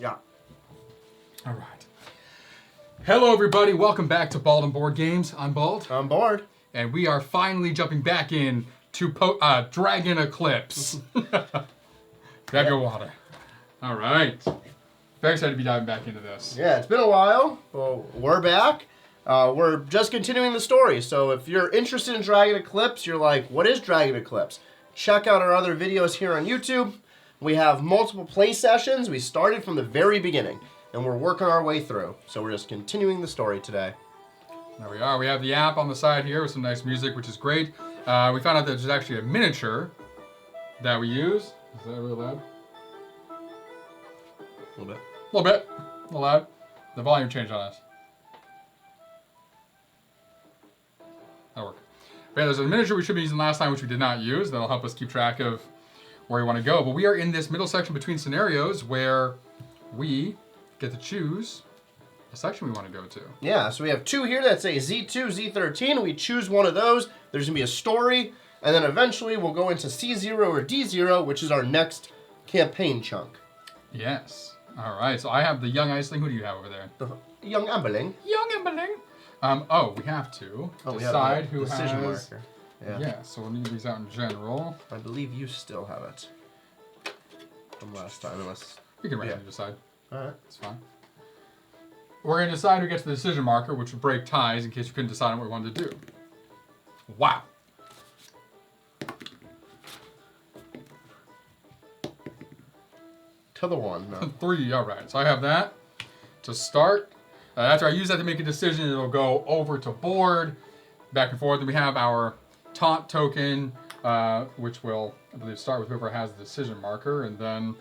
Yeah. All right. Hello, everybody. Welcome back to Bald and Board Games. I'm Bald. I'm bored. And we are finally jumping back in to Dragon Eclipse. Grab your water. All right. Very excited to be diving back into this. Yeah, it's been a while. Well, we're back. We're just continuing the story. So if you're interested in Dragon Eclipse, you're like, what is Dragon Eclipse? Check out our other videos here on YouTube. We have multiple play sessions. We started from the very beginning, and we're working our way through. So we're just continuing the story today. There we are. We have the app on the side here with some nice music, which is great. We found out that there's actually a miniature that we use. Is that really loud? A little bit. A little bit. A little loud. The volume changed on us. That'll work. But yeah, there's a miniature we should be using last time, which we did not use. That'll help us keep track of where we want to go. But we are in this middle section between scenarios where we get to choose a section we want to go to. Yeah, so we have two here that say Z2, Z13. We choose one of those. There's going to be a story. And then eventually we'll go into C0 or D0, which is our next campaign chunk. Yes. All right. So I have the young Iceling. Who do you have over there? The young Amberling. Young Emberling. We have to decide who has... decision marker. Yeah, so we'll need these out in general. I believe you still have it from last time, unless... You can randomly decide. Alright. It's fine. We're going to decide who gets the decision marker, which will break ties in case you couldn't decide on what we wanted to do. Wow. To the one, no. 3, all right. So I have that to start. After I use that to make a decision, it'll go over to board, back and forth. And we have our taunt token, which will, I believe, start with whoever has the decision marker, and then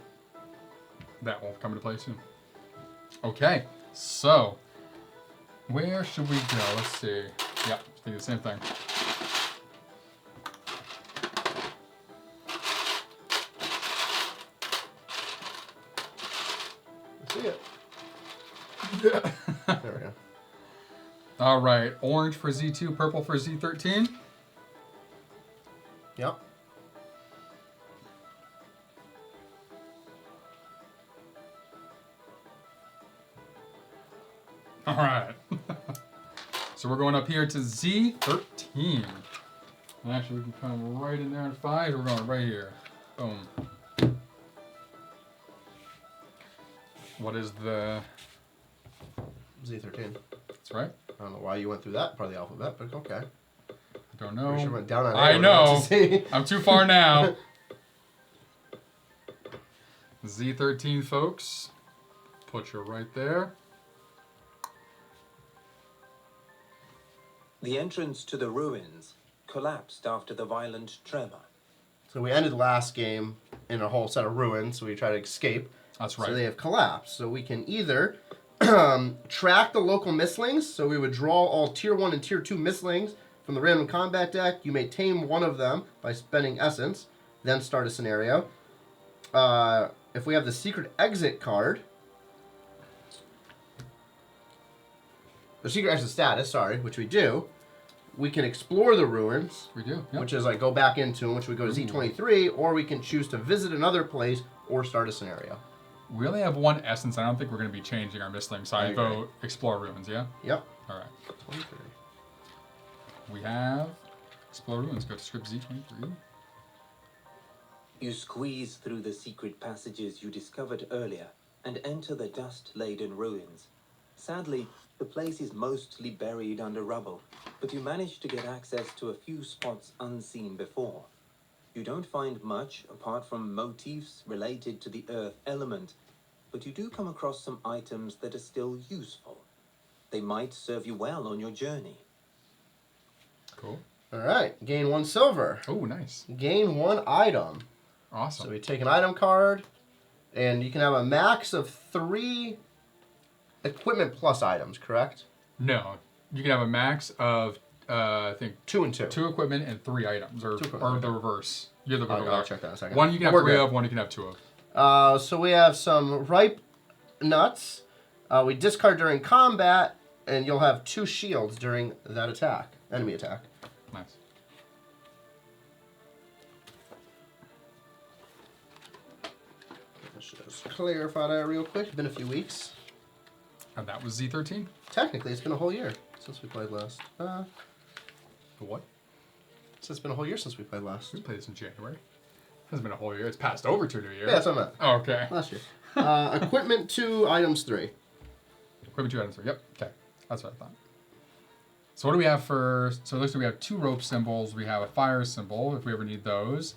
that will come into play soon. Okay, so where should we go? Let's see. Yeah, I think the same thing. See it. Yeah. There we go. All right, orange for Z2, purple for Z13. Yep. All right. So we're going up here to Z13. And actually, we can come right in there in 5. We're going right here. Boom. What is the... Z13. That's right. I don't know why you went through that part of the alphabet, but okay. I don't know. Pretty sure went down on I A, know. to see. I'm too far now. Z13, folks. Put you right there. The entrance to the ruins collapsed after the violent tremor. So we ended last game in a whole set of ruins, so we try to escape. That's right. So they have collapsed. So we can either track the local mistlings. So we would draw all Tier 1 and Tier 2 mistlings from the random combat deck. You may tame one of them by spending essence, then start a scenario. If we have the secret exit card, the secret exit status, sorry, which we do, we can explore the ruins. We do. Yep. Which is like go back into them, which we go to Z23, or we can choose to visit another place or start a scenario. We only have one essence. I don't think we're going to be changing our mistling, so I vote explore ruins, yeah? Yep. All right. 23. We have explore ruins. Go to script Z23. You squeeze through the secret passages you discovered earlier and enter the dust-laden ruins. Sadly, the place is mostly buried under rubble, but you manage to get access to a few spots unseen before. You don't find much apart from motifs related to the earth element, but you do come across some items that are still useful. They might serve you well on your journey. Cool. All right. Gain 1 silver. Oh, nice. Gain 1 item. Awesome. So we take an item card, and you can have a max of 3 equipment plus items, correct? No. You can have a max of, I think, 2 and 2. 2 equipment and 3 items, or the reverse. You're the reverse. I'll check that in a second. One you can have 3 of, one you can have 2 of. So we have some ripe nuts. We discard during combat, and you'll have 2 shields during that attack, enemy attack. Nice. clarify that real quick. It's been a few weeks. And that was Z13? Technically, it's been a whole year since we played last. What? So it's been a whole year since we played last. We played this in January. It hasn't been a whole year. It's passed over to a new year. Yeah, that's what I meant. Oh, okay. Last year. Equipment 2, items 3. Equipment 2, items 3. Yep. Okay. That's what I thought. So what do we have for... So it looks like we have 2 rope symbols. We have a fire symbol, if we ever need those.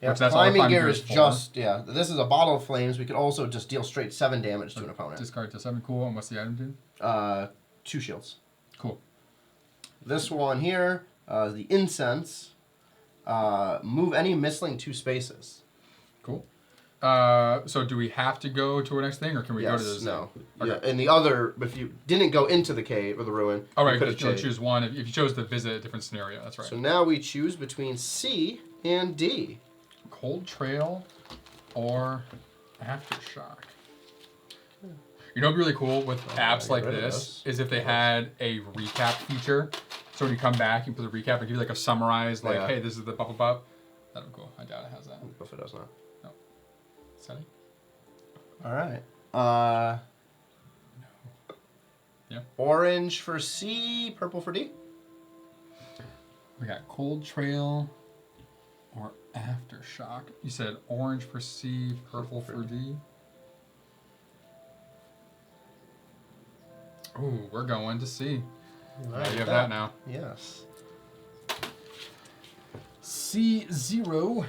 Yeah, Which that's all climbing the gear gear is for. just... Yeah, this is a bottle of flames. We could also just deal straight 7 damage to an opponent. Discard to 7. Cool. And what's the item do? 2 shields. Cool. This one here, the incense. Move any mistling 2 spaces. Cool. So do we have to go to our next thing, or can we go to this? No. Okay. Yeah, and the other, if you didn't go into the cave or the ruin, All right, you could you have can changed. choose one. If you chose to visit a different scenario, that's right. So now we choose between C and D. Cold Trail or Aftershock. You know what'd be really cool with apps like rid of this this. is if they had a recap feature. So when you come back, you put the recap and give you like a summarized, like, Yeah. hey, this is the buff above. That'd be cool. I doubt it has that. If it does not. No. Setting? All right. Yeah. Orange for C, purple for D. We got Cold Trail or Aftershock. You said orange for C, purple for D. Ooh, we're going to C. Yeah, you have that now. Yes. C0.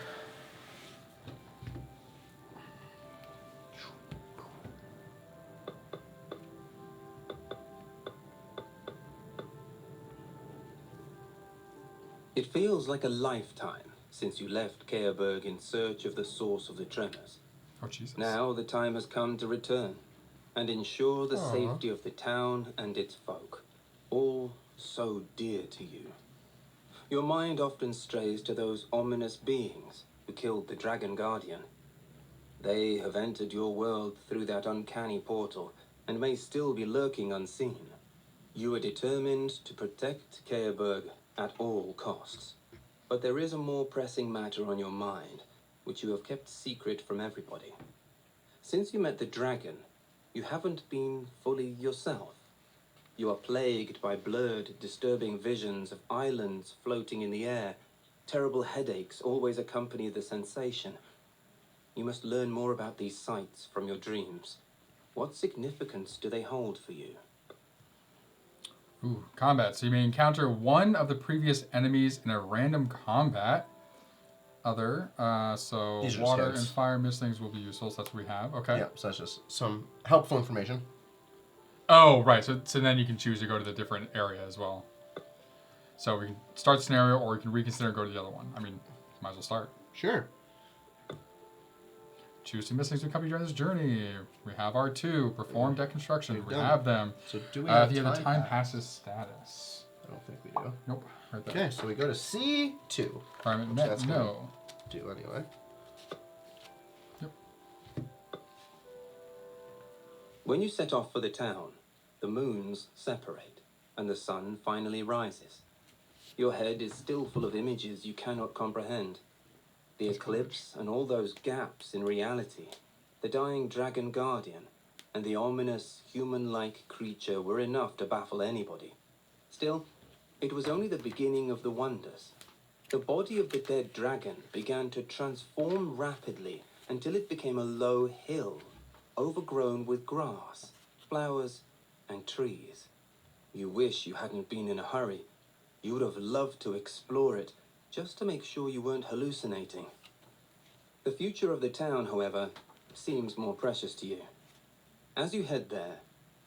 It feels like a lifetime since you left Caerberg in search of the source of the tremors. Oh, Jesus. Now the time has come to return and ensure the safety of the town and its folk, all so dear to you. Your mind often strays to those ominous beings who killed the Dragon Guardian. They have entered your world through that uncanny portal and may still be lurking unseen. You are determined to protect Caerberg at all costs. But there is a more pressing matter on your mind, which you have kept secret from everybody. Since you met the dragon, you haven't been fully yourself. You are plagued by blurred, disturbing visions of islands floating in the air. Terrible headaches always accompany the sensation. You must learn more about these sights from your dreams. What significance do they hold for you? Ooh, combat. So you may encounter one of the previous enemies in a random combat. Other, so These are water hints. and fire mistlings will be useful. So that's what we have. Okay. Yeah, so that's just some helpful information. Oh, right. So then you can choose to go to the different area as well. So we can start the scenario, or we can reconsider and go to the other one. I mean, might as well start. Sure. Choose 2 mistlings to accompany you during this journey. We have our 2. Perform deck construction. We've We done. have them. So do we have Do you have the time pass? passes status? I don't think we do. Nope. Right there. Okay, so we go to C2. Environment Which met. that's No. Do anyway. Yep. When you set off for the town, the moons separate, and the sun finally rises. Your head is still full of images you cannot comprehend. The eclipse and all those gaps in reality, the dying dragon guardian, and the ominous human-like creature were enough to baffle anybody. Still, it was only the beginning of the wonders. The body of the dead dragon began to transform rapidly until it became a low hill, overgrown with grass, flowers, and trees. You wish you hadn't been in a hurry. You would have loved to explore it, just to make sure you weren't hallucinating. The future of the town, however, seems more precious to you. As you head there,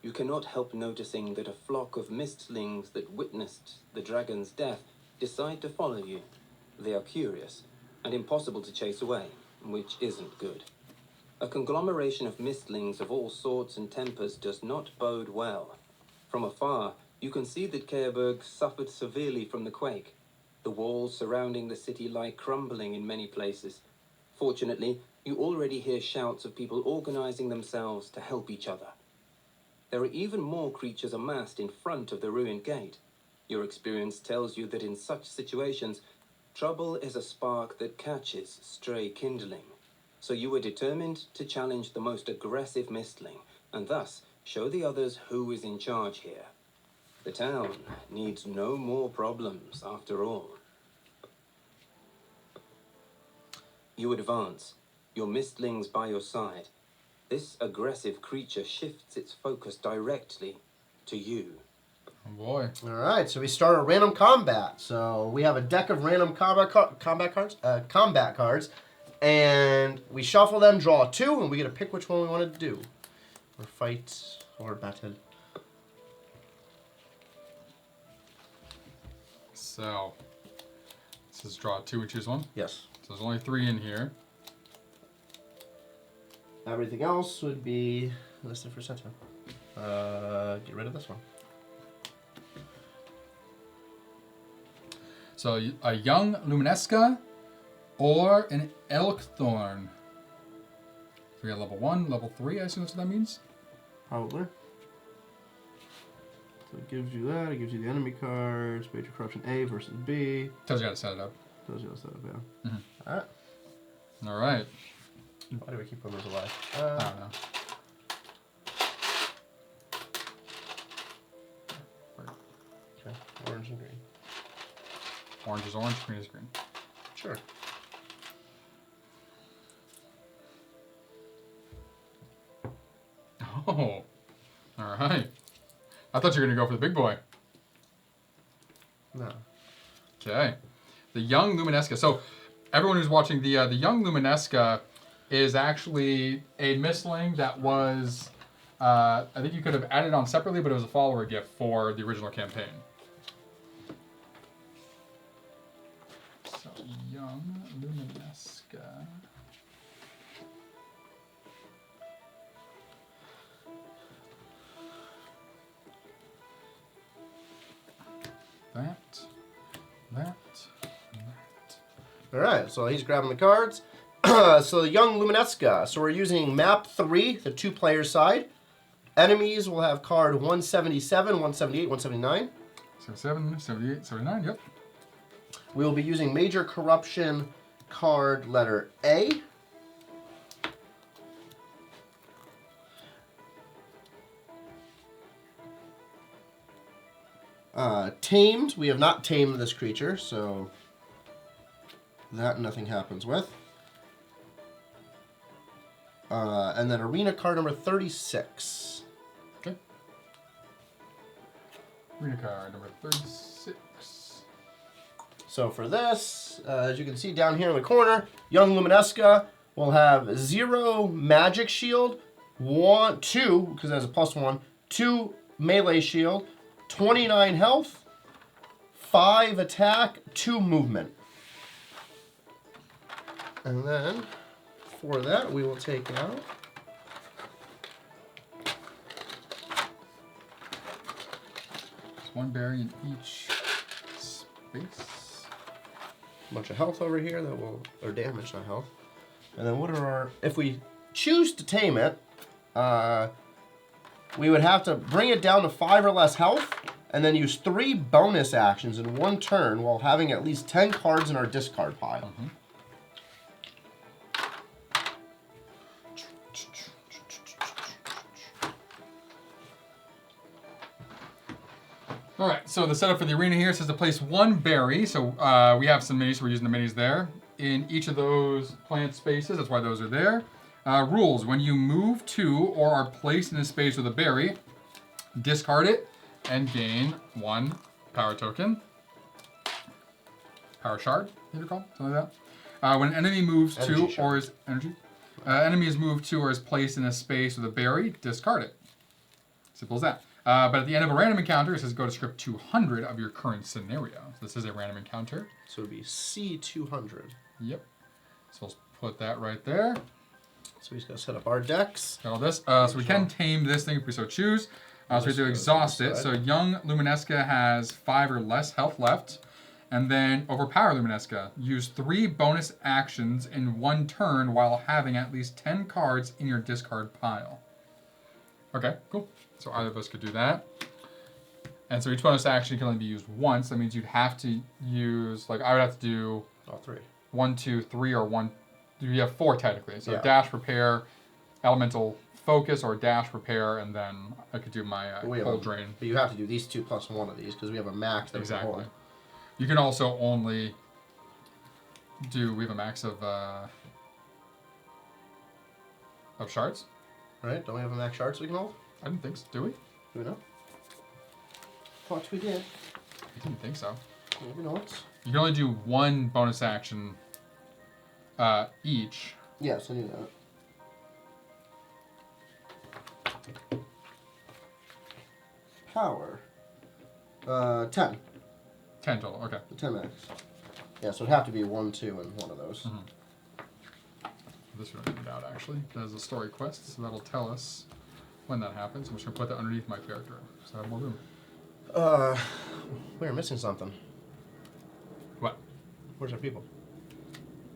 you cannot help noticing that a flock of mistlings that witnessed the dragon's death decide to follow you. They are curious and impossible to chase away, which isn't good. A conglomeration of mistlings of all sorts and tempers does not bode well. From afar, you can see that Caerberg suffered severely from the quake. The walls surrounding the city lie crumbling in many places. Fortunately, you already hear shouts of people organizing themselves to help each other. There are even more creatures amassed in front of the ruined gate. Your experience tells you that in such situations, trouble is a spark that catches stray kindling. So you were determined to challenge the most aggressive mistling, and thus show the others who is in charge here. The town needs no more problems, after all. You advance, your mistlings by your side. This aggressive creature shifts its focus directly to you. Oh boy. All right, so we start a random combat. So we have a deck of random combat cards, and we shuffle them, draw 2, and we get to pick which one we want to do, or fight, or battle. So this is draw 2 and choose one. Yes. So there's only 3 in here. Everything else would be listed for center. Get rid of this one. So a young Luminesca or an Elkthorn. So we got level 1, level 3, I assume that's what that means? Probably. So it gives you that. It gives you the enemy cards. Major corruption A versus B. Tells you how to set it up. Tells you how to set up, yeah. Mm-hmm. All right. All right. Why do we keep those alive? I don't know. Okay. Orange and green. Orange is orange, green is green. Sure. Oh. All right. I thought you were going to go for the big boy. No. Okay. The young Luminesca. So everyone who's watching, the young Luminesca is actually a mistling that was, I think you could have added on separately, but it was a follower gift for the original campaign. So young Luminesca. That. All right, so he's grabbing the cards. So the young Luminesca. So we're using map 3, the 2-player side. Enemies will have card 177, 178, 179. 77, 78, 79, yep. We will be using major corruption card letter A. Tamed. We have not tamed this creature, so that nothing happens with. And then arena card number 36. Okay. Arena card number 36. So for this, as you can see down here in the corner, young Luminesca will have 0 magic shield, 2, because it has a +1, 2 melee shield, 29 health, 5 attack, 2 movement. And then for that, we will take out There's 1 berry in each space. a bunch of health over here that will, or damage, not health. And then what are our, if we choose to tame it, we would have to bring it down to 5 or less health, and then use 3 bonus actions in 1 turn while having at least 10 cards in our discard pile. Mm-hmm. All right, so the setup for the arena here says to place 1 berry. So we have some minis, so we're using the minis there. In each of those plant spaces, that's why those are there. Rules, when you move to or are placed in a space with a berry, discard it and gain 1 power token. Power shard, you recall? Something like that. When an enemy moves to or is enemy is moved to or is placed in a space with a berry, discard it. Simple as that. But at the end of a random encounter, it says go to script 200 of your current scenario. So this is a random encounter. So it would be C200. Yep. So let's put that right there. So we just got to set up our decks. Got all this. So we can tame this thing if we so choose. So we have to exhaust it. So young Luminesca has 5 or less health left. And then overpower Luminesca. Use 3 bonus actions in 1 turn while having at least 10 cards in your discard pile. Okay, cool. So either of us could do that. And so each bonus action can only be used once. That means you'd have to use, like I would have to do All 3. 1, 2, 3, or 1, You have 4 technically. So Yeah. dash, repair, elemental focus, or dash, repair, and then I could do my cold drain. But you have to do these 2 plus 1 of these because we have a max that we can Exactly. hold. You can also only do. We have a max of shards. Right? Don't we have a max shards we can hold? I didn't think so. Do we? Do we know? Thought we did. I didn't think so. Maybe not. You can only do 1 bonus action each. Yes, I knew that. Power. 10. 10 total. Okay. The 10 max. Yeah, so it'd have to be 1, 2, and 1 of those. Mm-hmm. This we don't need out actually. There's a story quest, so that'll tell us when that happens. I'm just gonna put that underneath my character, so I have more room. We're missing something. What? Where's our people?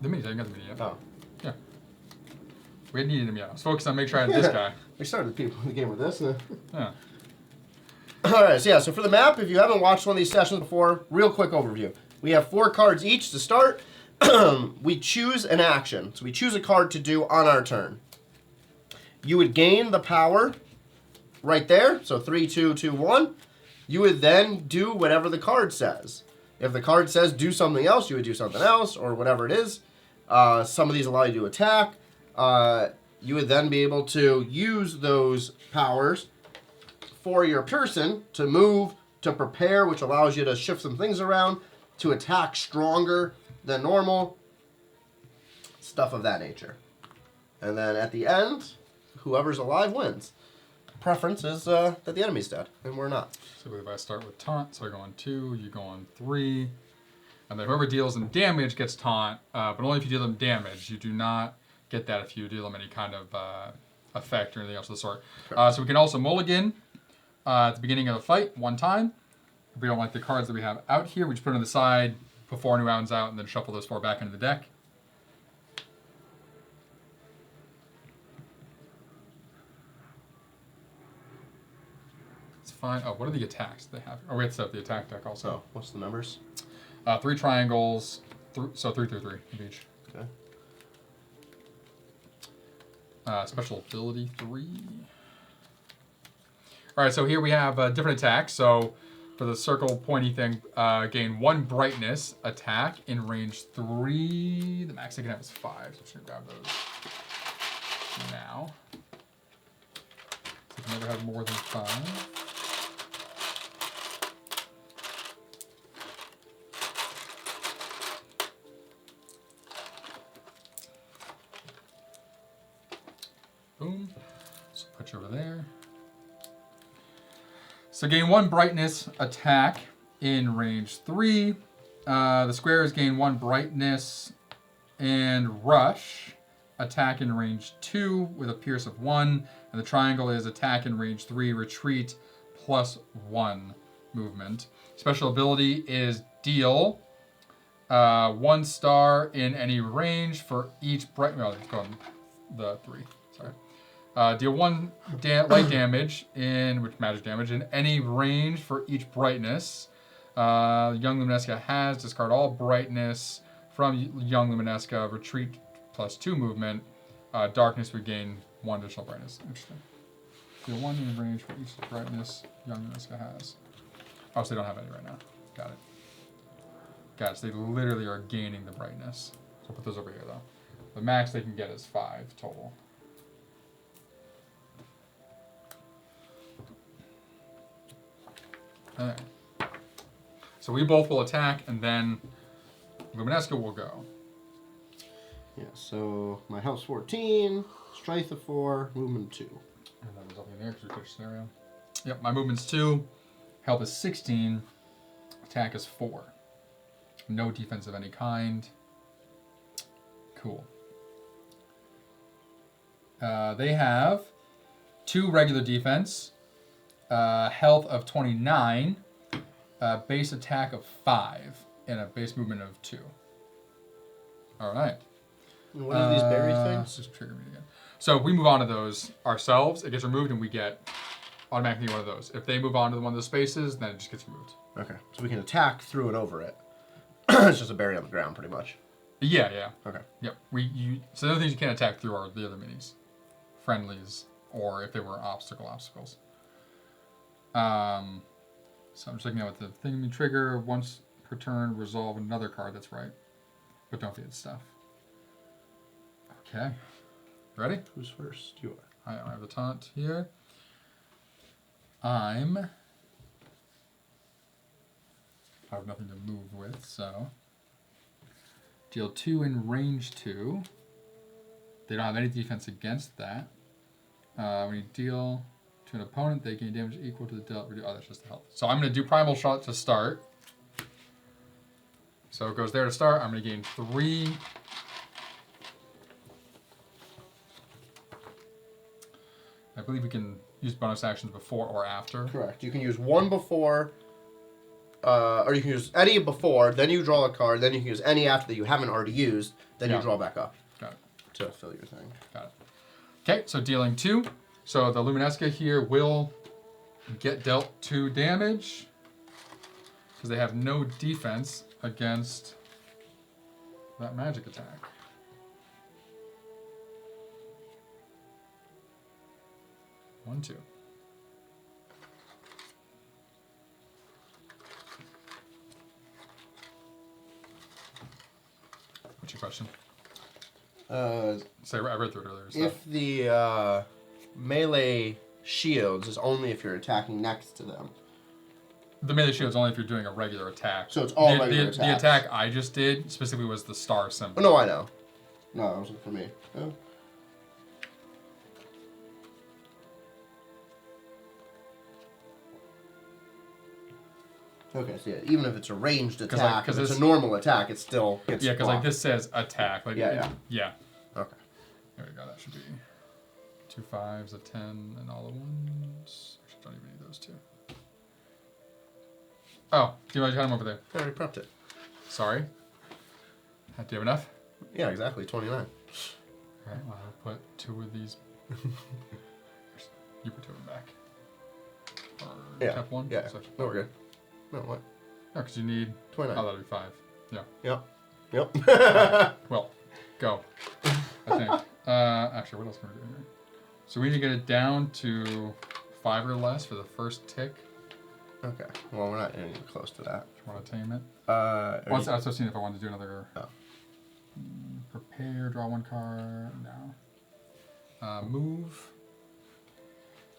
The minis. I didn't get the mini yet. Oh. Yeah. We hadn't needed him yet. I was focused on making sure I had this guy. We started the people in the game with this. Yeah. Alright, so yeah, so for the map, if you haven't watched one of these sessions before, real quick overview. We have 4 cards each to start. We choose an action. So we choose a card to do on our turn. You would gain the power right there. So 3, 2, 2, 1. You would then do whatever the card says. If the card says do something else, you would do something else or whatever it is. Some of these allow you to attack. You would then be able to use those powers for your person to move, to prepare, which allows you to shift some things around, to attack stronger than normal, stuff of that nature. And then at the end, whoever's alive wins. Preference is that the enemy's dead, and we're not. So if I start with taunt, so I go on 2, you go on 3, and then whoever deals them damage gets taunt, but only if you deal them damage. You do not get that if you deal them any kind of effect or anything else of the sort. So we can also mulligan at the beginning of the fight 1 time. If we don't like the cards that we have out here, we just put them on the side, put 4 new rounds out, and then shuffle those 4 back into the deck. It's fine. Oh, what are the attacks they have? Oh, we have to set up the attack deck also. So, what's the numbers? 3 triangles, so 3 through 3 of each. Okay. Special ability 3. All right, so here we have different attacks. So for the circle pointy thing, gain 1 brightness attack in range 3. The max I can have is 5. So I'm just gonna grab those now. So you can never have more than 5. Boom. So put you over there. So gain 1 brightness attack in range 3. The squares gain 1 brightness and rush attack in range 2 with a pierce of 1. And the triangle is attack in range 3, retreat plus 1 movement. Special ability is deal 1 star in any range for each bright. Well, let's go on the 3. Sorry. Deal 1 light damage which magic damage in any range for each brightness. Young Luminesca has discard all brightness from Young Luminesca. Retreat plus 2 movement. Darkness would gain 1 additional brightness. Interesting. Deal 1 in range for each brightness Young Luminesca has. Oh, so they don't have any right now. Got it. Got it. So they literally are gaining the brightness. So I'll put those over here though. The max they can get is 5 total. Okay. So we both will attack, and then Luminesca will go. Yeah, so my health's 14, strength of 4, movement 2. And that was up in there because we touched scenario. Yep, my movement's 2, health is 16, attack is 4. No defense of any kind. Cool. They have 2 regular defense, health of 29, base attack of 5, and a base movement of 2. All right. And what are these berry things? Just trigger me again. So if we move on to those ourselves, it gets removed, and we get automatically one of those. If they move on to one of the spaces, then it just gets removed. Okay, so we can attack through and over it. It's just a berry on the ground, pretty much. Yeah. Okay. Yep. So the other things you can't attack through are the other minis, friendlies, or if they were obstacles. So I'm just looking at what the thing trigger once per turn. Resolve another card. That's right. But don't forget stuff. Okay. Ready? Who's first? You are. I have the taunt here. I have nothing to move with, so deal 2 in range 2. They don't have any defense against that. When you deal to an opponent, they gain damage equal to the dealt. Oh, that's just the health. So I'm going to do Primal Shot to start. So it goes there to start. I'm going to gain 3. I believe we can use bonus actions before or after. Correct. You can use one before, or you can use any before, then you draw a card, then you can use any after that you haven't already used, then you draw back up. Got it. To fill your thing. Got it. Okay, so dealing 2. So the Luminesca here will get dealt 2 damage because they have no defense against that magic attack. One, 2. What's your question? Say, I read through it earlier. So. If the melee shields is only if you're attacking next to them. The melee shield is only if you're doing a regular attack. So it's all regular attacks. The attack I just did specifically was the star symbol. Oh, no, I know. No, that wasn't for me. Oh. Okay, so yeah, even if it's a ranged attack, if it's a normal attack, it still gets Yeah, because blocked. like this says attack. Like Yeah. Okay. There we go. That should be 2 5s, a 10, and all the ones. Actually, don't even need those 2. Oh, do you have them over there? I already prepped it. Sorry. Do you have enough? Yeah, exactly, 29. Alright, well, I'll put 2 of these. You put 2 of them back. Or Yeah. tap 1? Yeah. So, No, we're good. No, what? no, because you need. 29. Oh, that'll be 5. Yeah. Yep. Well, go. I think. Actually, what else can we do here? So we need to get it down to 5 or less for the first tick. Okay. Well, we're not even close to that. If you want to tame it. Are Well, you- I was seeing if I wanted to do another. Oh. Prepare, draw 1 card. No. Move.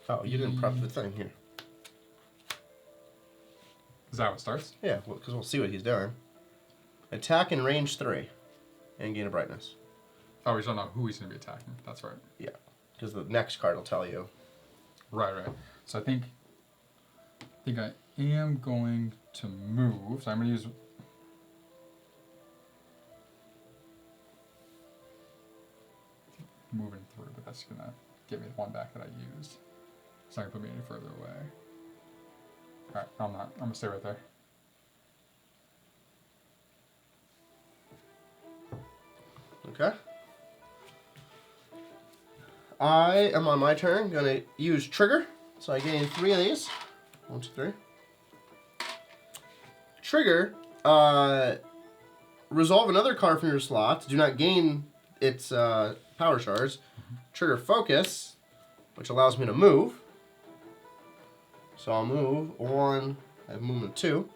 Oh, you didn't prep the thing here. Is that how it starts? Yeah, because we'll see what he's doing. Attack in range 3, and gain a brightness. Oh, we just don't know who he's going to be attacking. That's right. Yeah, because the next card will tell you. Right. So I think I am going to move. So I'm going to use. Moving through, but that's going to give me the 1 back that I used. It's not going to put me any further away. Alright, I'm not. I'm going to stay right there. Okay. I am on my turn going to use trigger. So I gain 3 of these. 1, 2, 3. Trigger. Resolve another card from your slot. Do not gain its power shards. Trigger focus, which allows me to move. So I'll move 1. I have movement 2.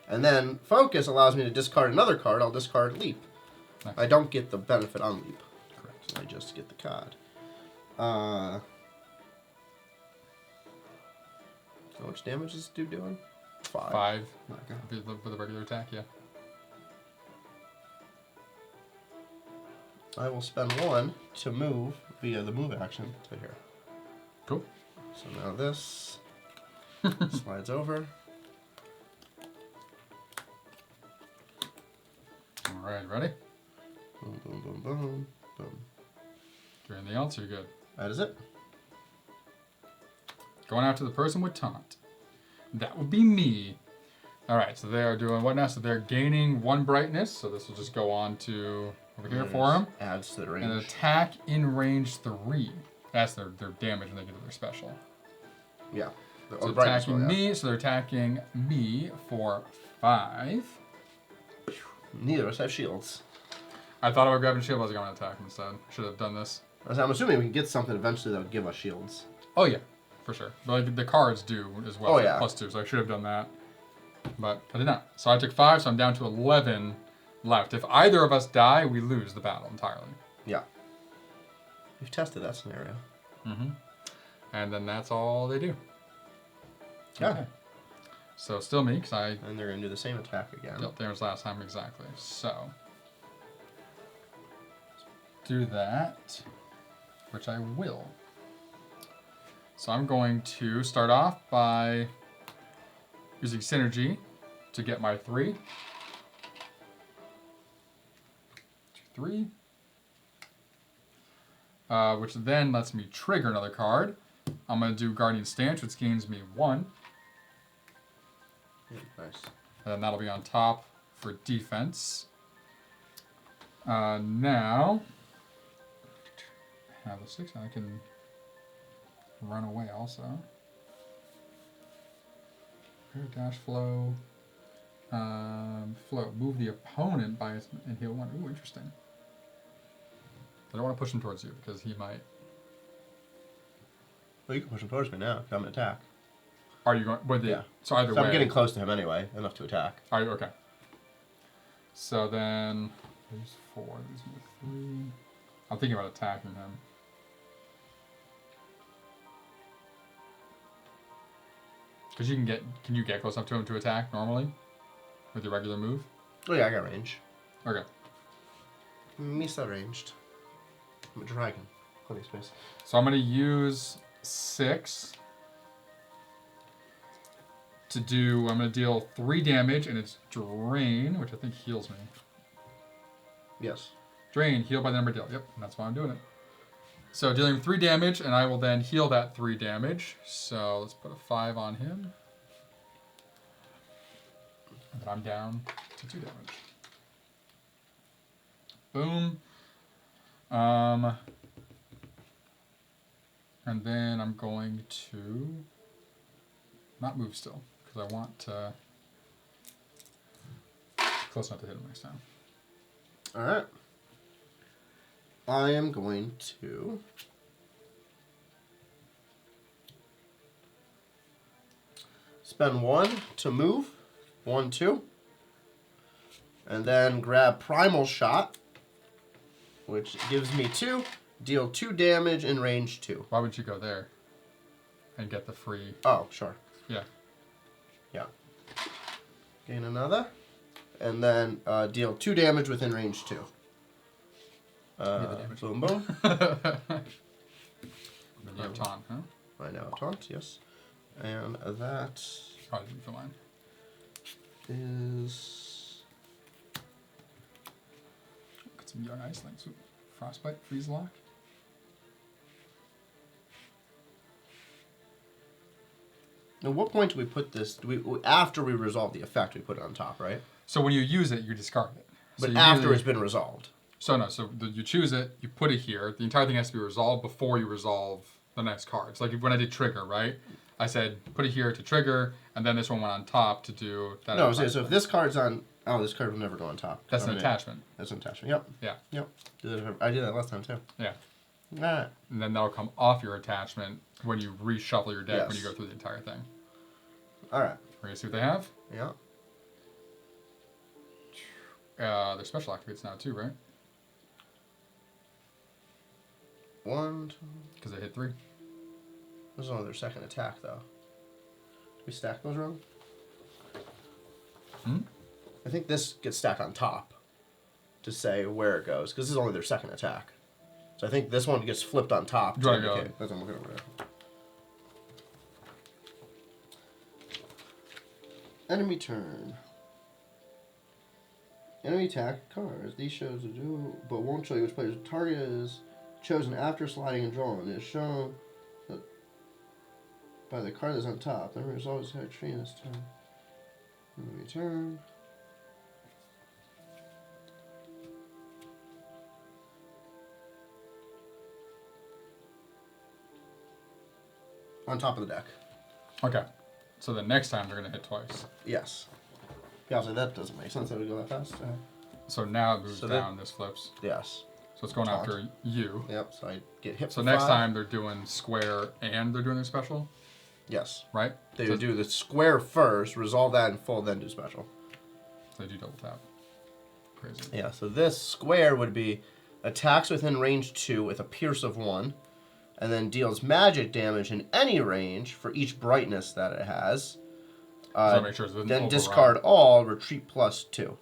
And then focus allows me to discard another card. I'll discard leap. Nice. I don't get the benefit on leap. Correct. I just get the card. How much damage is this dude doing? 5. 5 Okay. with a regular attack, yeah. I will spend 1 to move via the move action to here. Cool. So now this slides over. Alright, ready? Boom, boom, boom, boom, boom. Do anything else or you're good? That is it. Going after the person with taunt. That would be me. Alright, so they are doing what now? So they're gaining 1 brightness, so this will just go on to over here for them. Adds to the range. And an attack in range 3. That's their damage when they get to their special. Yeah. So brightness attacking will, yeah. me, so they're attacking me for 5. Neither of us have shields. I thought about grabbing a shield, but I was going to attack instead. Should have done this. I'm assuming we can get something eventually that'll give us shields. Oh yeah, for sure. But like, the cards do as well. Oh, yeah. +2, so I should have done that. But I did not. So I took 5, so I'm down to 11 left. If either of us die, we lose the battle entirely. Yeah. We've tested that scenario. Mm-hmm. And then that's all they do. Yeah. Okay. So still me, because I And they're going to do the same attack again. dealt damage last time exactly. So do that, which I will. So I'm going to start off by using synergy to get my 3. 3. Which then lets me trigger another card. I'm going to do Guardian Stance, which gains me 1. Yeah, nice. And then that'll be on top for defense. Now, I have a 6, and I can run away also. Dash flow. Float. Move the opponent by and heal 1. Ooh, interesting. I don't want to push him towards you because he might. Well, you can push him towards me now. Come and attack. Are you going? With the, Yeah. So either way. I'm getting close to him anyway, enough to attack. Are you okay? So then, there's 4. There's 3. I'm thinking about attacking him. Because you can get. Can you get close enough to him to attack normally, with your regular move? Oh yeah, I got range. Okay. Misa ranged. I'm a dragon. Plenty of space. So I'm going to use 6 to do. I'm going to deal 3 damage, and it's drain, which I think heals me. Yes. Drain, heal by the number dealt. Yep, and that's why I'm doing it. So dealing 3 damage, and I will then heal that 3 damage. So let's put a 5 on him. And then I'm down to 2 damage. Boom. And then I'm going to not move still, because I want to close enough to hit him next time. Alright. I am going to spend 1 to move. 1, 2. And then grab Primal Shot, which gives me 2. Deal 2 damage in range 2. Why would you go there and get the free? Oh, sure. Yeah. Yeah. Gain another. And then deal 2 damage within range 2. Damage. Boom, boom. Then you have taunt, huh? I now have taunt, yes. And that Probably didn't feel mine. is... Got some young ice links. Frostbite, freeze lock. At what point do we put this? Do we after we resolve the effect, we put it on top, right? So when you use it, you discard it. So But you after really- it's been resolved. So no, you choose it, you put it here. The entire thing has to be resolved before you resolve the next cards. Like when I did trigger, right? I said put it here to trigger, and then this one went on top to do that. No, so if this card's on, oh, this card will never go on top. That's an I mean, attachment. That's an attachment. Yep. Yeah. Yep. I did that last time too. Yeah. Nah. And then that'll come off your attachment when you reshuffle your deck when you Yes. go through the entire thing. All right. We're gonna see what they have. Yeah. Their special activates now too, right? 1, 2. Because they hit 3. This is only their second attack, though. Do we stack those wrong? Hmm? I think this gets stacked on top to say where it goes, because this is only their second attack. So I think this one gets flipped on top. Do I go? That's what I'm looking over there. Enemy turn. Enemy attack cards. These shows do, but won't show you which player's target is chosen after sliding and drawing. It is shown that by the card that's on top. The number is always had tree in this turn. Enemy turn. On top of the deck. Okay. So the next time they're gonna hit twice. Yes. Yeah, I was like, that doesn't make sense that it would go that fast. So now it moves So down. This flips. Yes. So it's going Taunt. after you. Yep. So I get hit. So for next 5. time they're doing square and they're doing their special, Yes. right? They So would do the square first, resolve that in full, then do special. they do double tap. Crazy. Yeah. So this square would be attacks within range 2 with a pierce of 1, and then deals magic damage in any range for each brightness that it has. So make sure it doesn't Then override. discard all, retreat +2.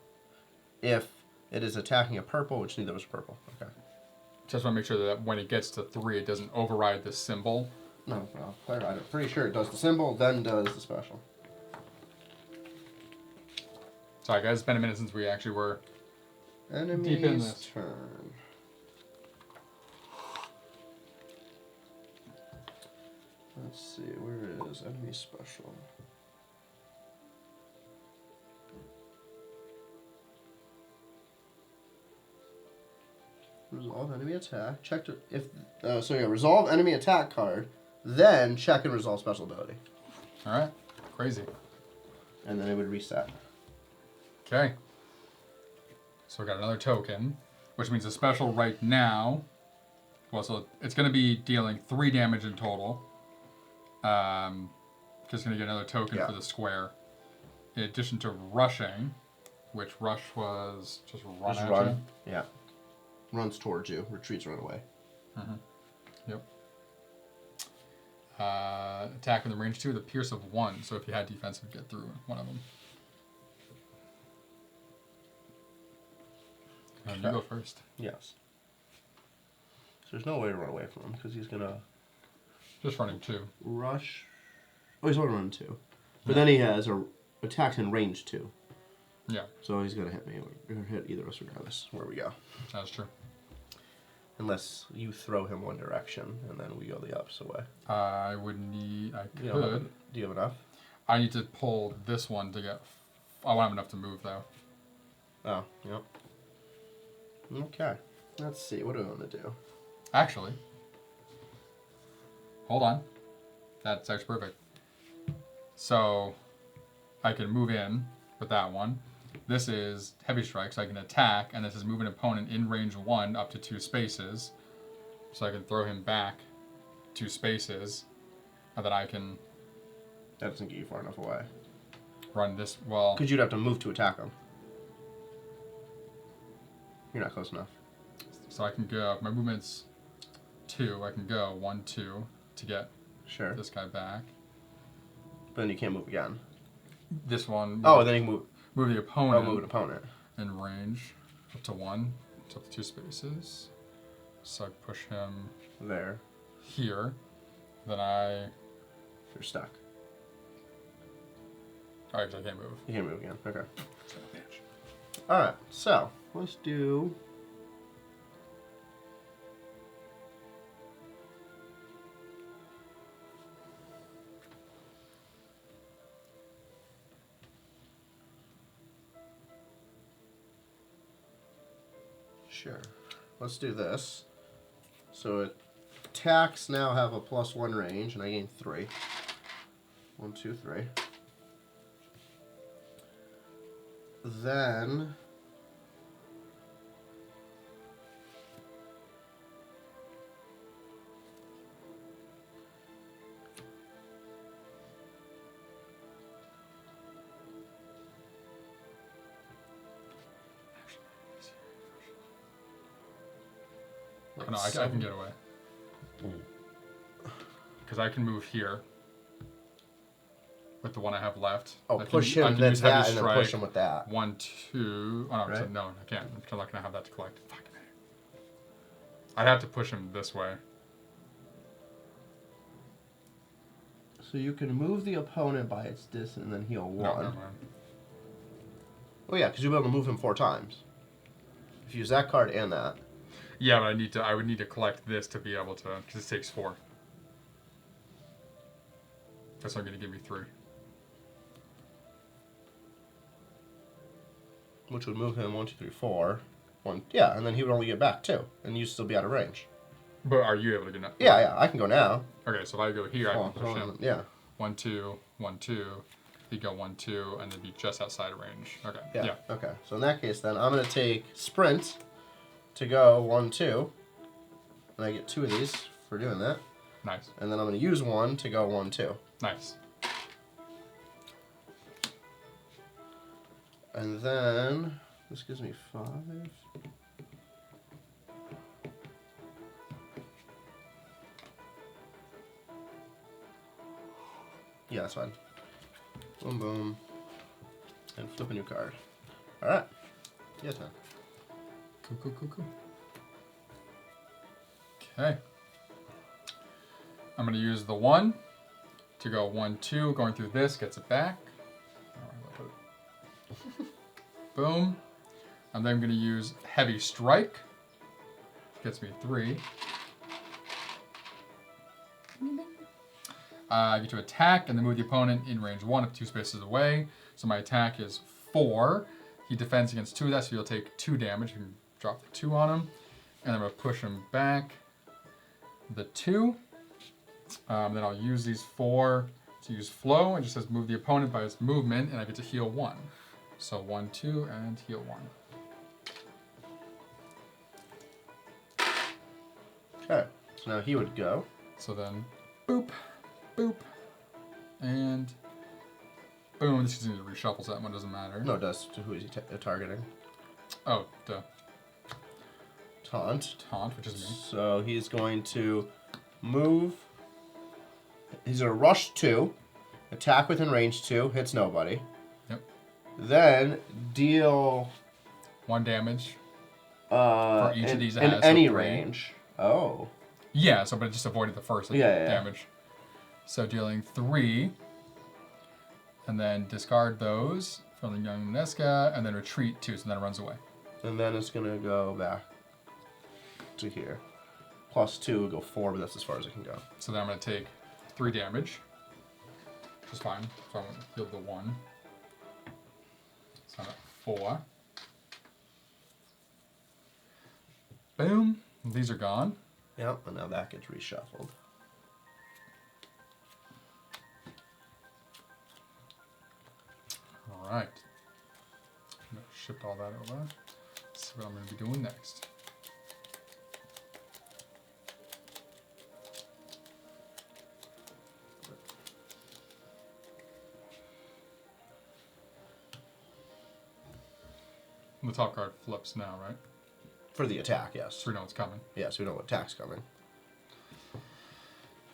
If it is attacking a purple, which neither was purple. Okay. Just want to make sure that when it gets to 3, it doesn't override the symbol. No, I'll clarify. I'm pretty sure it does the symbol, then does the special. Sorry guys, it's been a minute since we actually were Enemy's deep in this. turn. Let's see, where is enemy special? Resolve enemy attack. Check to if resolve enemy attack card, then check and resolve special ability, All right, crazy. and then it would reset. Okay. So we got another token, which means the special right now. Well, so it's going to be dealing 3 damage in total. Just going to get another token Yeah. for the square. In addition to rushing, which rush was just run Just at run. you. Yeah. Runs towards you. Retreats, run away. Yep. Attack in the range 2 with a pierce of 1. So if you had defense, you'd get through one of them. You go first. Yes. So there's no way to run away from him because he's gonna Just running 2. rush. Oh, he's only running 2, but then he has a attacks in range 2. Yeah, So he's gonna hit me or hit either of us regardless. Where we go, that's true. unless you throw him one direction and then we go the opposite way. I would need. I You don't have could. en- Do you have enough? I need to pull this one to get. I won't have enough to move though. Oh, yep. Okay. Let's see. What do I want to do? Actually, hold on. That's actually perfect. So, I can move in with that one. This is heavy strike, so I can attack, and this is move an opponent in range 1 up to 2 spaces. So I can throw him back 2 spaces, and then I can That doesn't get you far enough away. run this. Well, Because you'd have to move to attack him. You're not close enough. so I can go. My movement's 2. I can go 1, 2 to get Sure. this guy back. But then you can't move again. This one. Oh, and then you can move the opponent. move an opponent. In range up to 1, so up to 2 spaces. So I push him There. here. Then I. You're stuck. Alright, so I can't move. You can't move again. Okay. So, bitch. Alright, so let's do. Sure. Let's do this. So attacks now have a +1 range, and I gain 3. 1, 2, 3. Then Oh, no, I can get away. Because I can move here. With the one I have left. Oh, I can- push I him can with use heavy that and then push strike. him with that. 1, 2. Oh no, Right? so no, I can't. I'm not gonna have that to collect. Fuck me. I'd have to push him this way. So you can move the opponent by its distance and then heal 1. No, never mind. Oh yeah, because you'll be able to move him 4 times. If you use that card and that. Yeah, but I would need to collect this to be able to, because it takes 4. That's not going to give me 3. Which would move him 1, 2, 3, 4. 1, yeah, and then he would only get back 2, and you'd still be out of range. But are you able to get now? Yeah, I can go now. Okay, so if I go here, I can push him. Yeah. 1, 2, 1, 2. He'd go 1, 2, and then be just outside of range. Okay. Yeah. Okay. So in that case, then I'm gonna take sprint to go 1, 2, and I get 2 of these for doing that. Nice. And then I'm gonna use 1 to go 1, 2. Nice. And then this gives me 5. Yeah, that's fine. Boom, boom. And flip a new card. Alright. Yeah, time. Cool. Okay. I'm going to use the 1 to go 1, 2. Going through this gets it back. Boom. And then I'm going to use Heavy Strike. Gets me 3. I get to attack and then move the opponent in range 1 up 2 spaces away. So my attack is 4. He defends against 2 of that, so he'll take 2 damage. You can drop the 2 on him. And I'm going to push him back the 2. Then I'll use these 4 to use Flow. It just says move the opponent by his movement, and I get to heal 1. So 1, 2, and heal 1. Okay. So now he would go. So then, boop, boop, and boom. This is going to reshuffle, so that one doesn't matter. No, it does. Who is he targeting? Oh, duh. Taunt. Taunt, which is me. So he's going to move. He's going to rush 2, attack within range 2, hits nobody. Yep. Then deal 1 damage. For each of these it in has, so any 3. range. Oh. Yeah, so but it just avoided the first Yeah. damage. So dealing 3, and then discard those from the young Nesca, and then retreat 2, so then it runs away. And then it's going to go back to here. Plus 2 will go 4, but that's as far as it can go. So then I'm going to take 3 damage, which is fine. So I'm going to heal the 1. So I'm at 4. Boom. These are gone. Yep, and now that gets reshuffled. All right. I'm going to shift all that over. Let's see what I'm going to be doing next. The top card flips now, right? For the attack, yes. So we know what's coming. Yes, we know what attack's coming.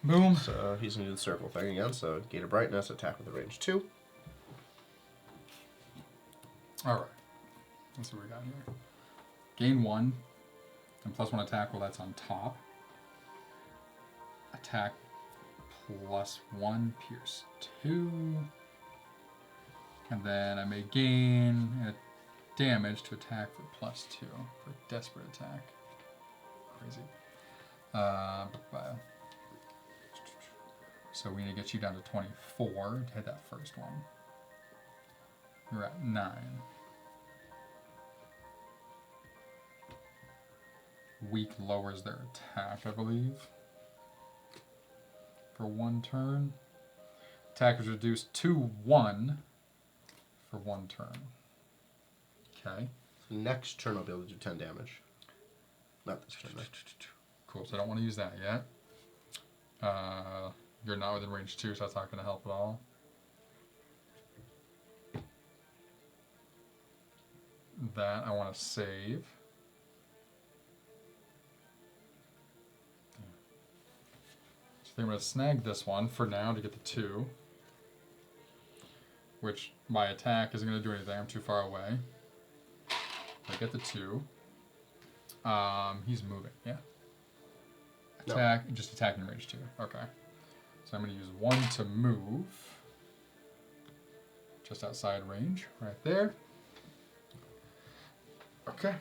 Boom. So he's going to do the circle thing again. So Gate of Brightness, attack with a range 2. All right. Let's see what we got here. Gain 1 and +1 attack. Well, that's on top. Attack +1, pierce 2. And then I may gain damage to attack for +2 for desperate attack. Crazy. So we need to get you down to 24 to hit that first one. You're at 9. Weak lowers their attack, I believe. For 1 turn. Attack is reduced to 1 for 1 turn. Okay. So next turn I'll be able to do 10 damage. Not this turn. Cool, so I don't want to use that yet. You're not within range 2, so that's not going to help at all. That I want to save. So I'm going to snag this one for now to get the 2. Which my attack isn't going to do anything, I'm too far away. I get the 2. He's moving, yeah. Attack, no. Just attacking range 2. Okay. So I'm going to use 1 to move. Just outside range, right there. Okay.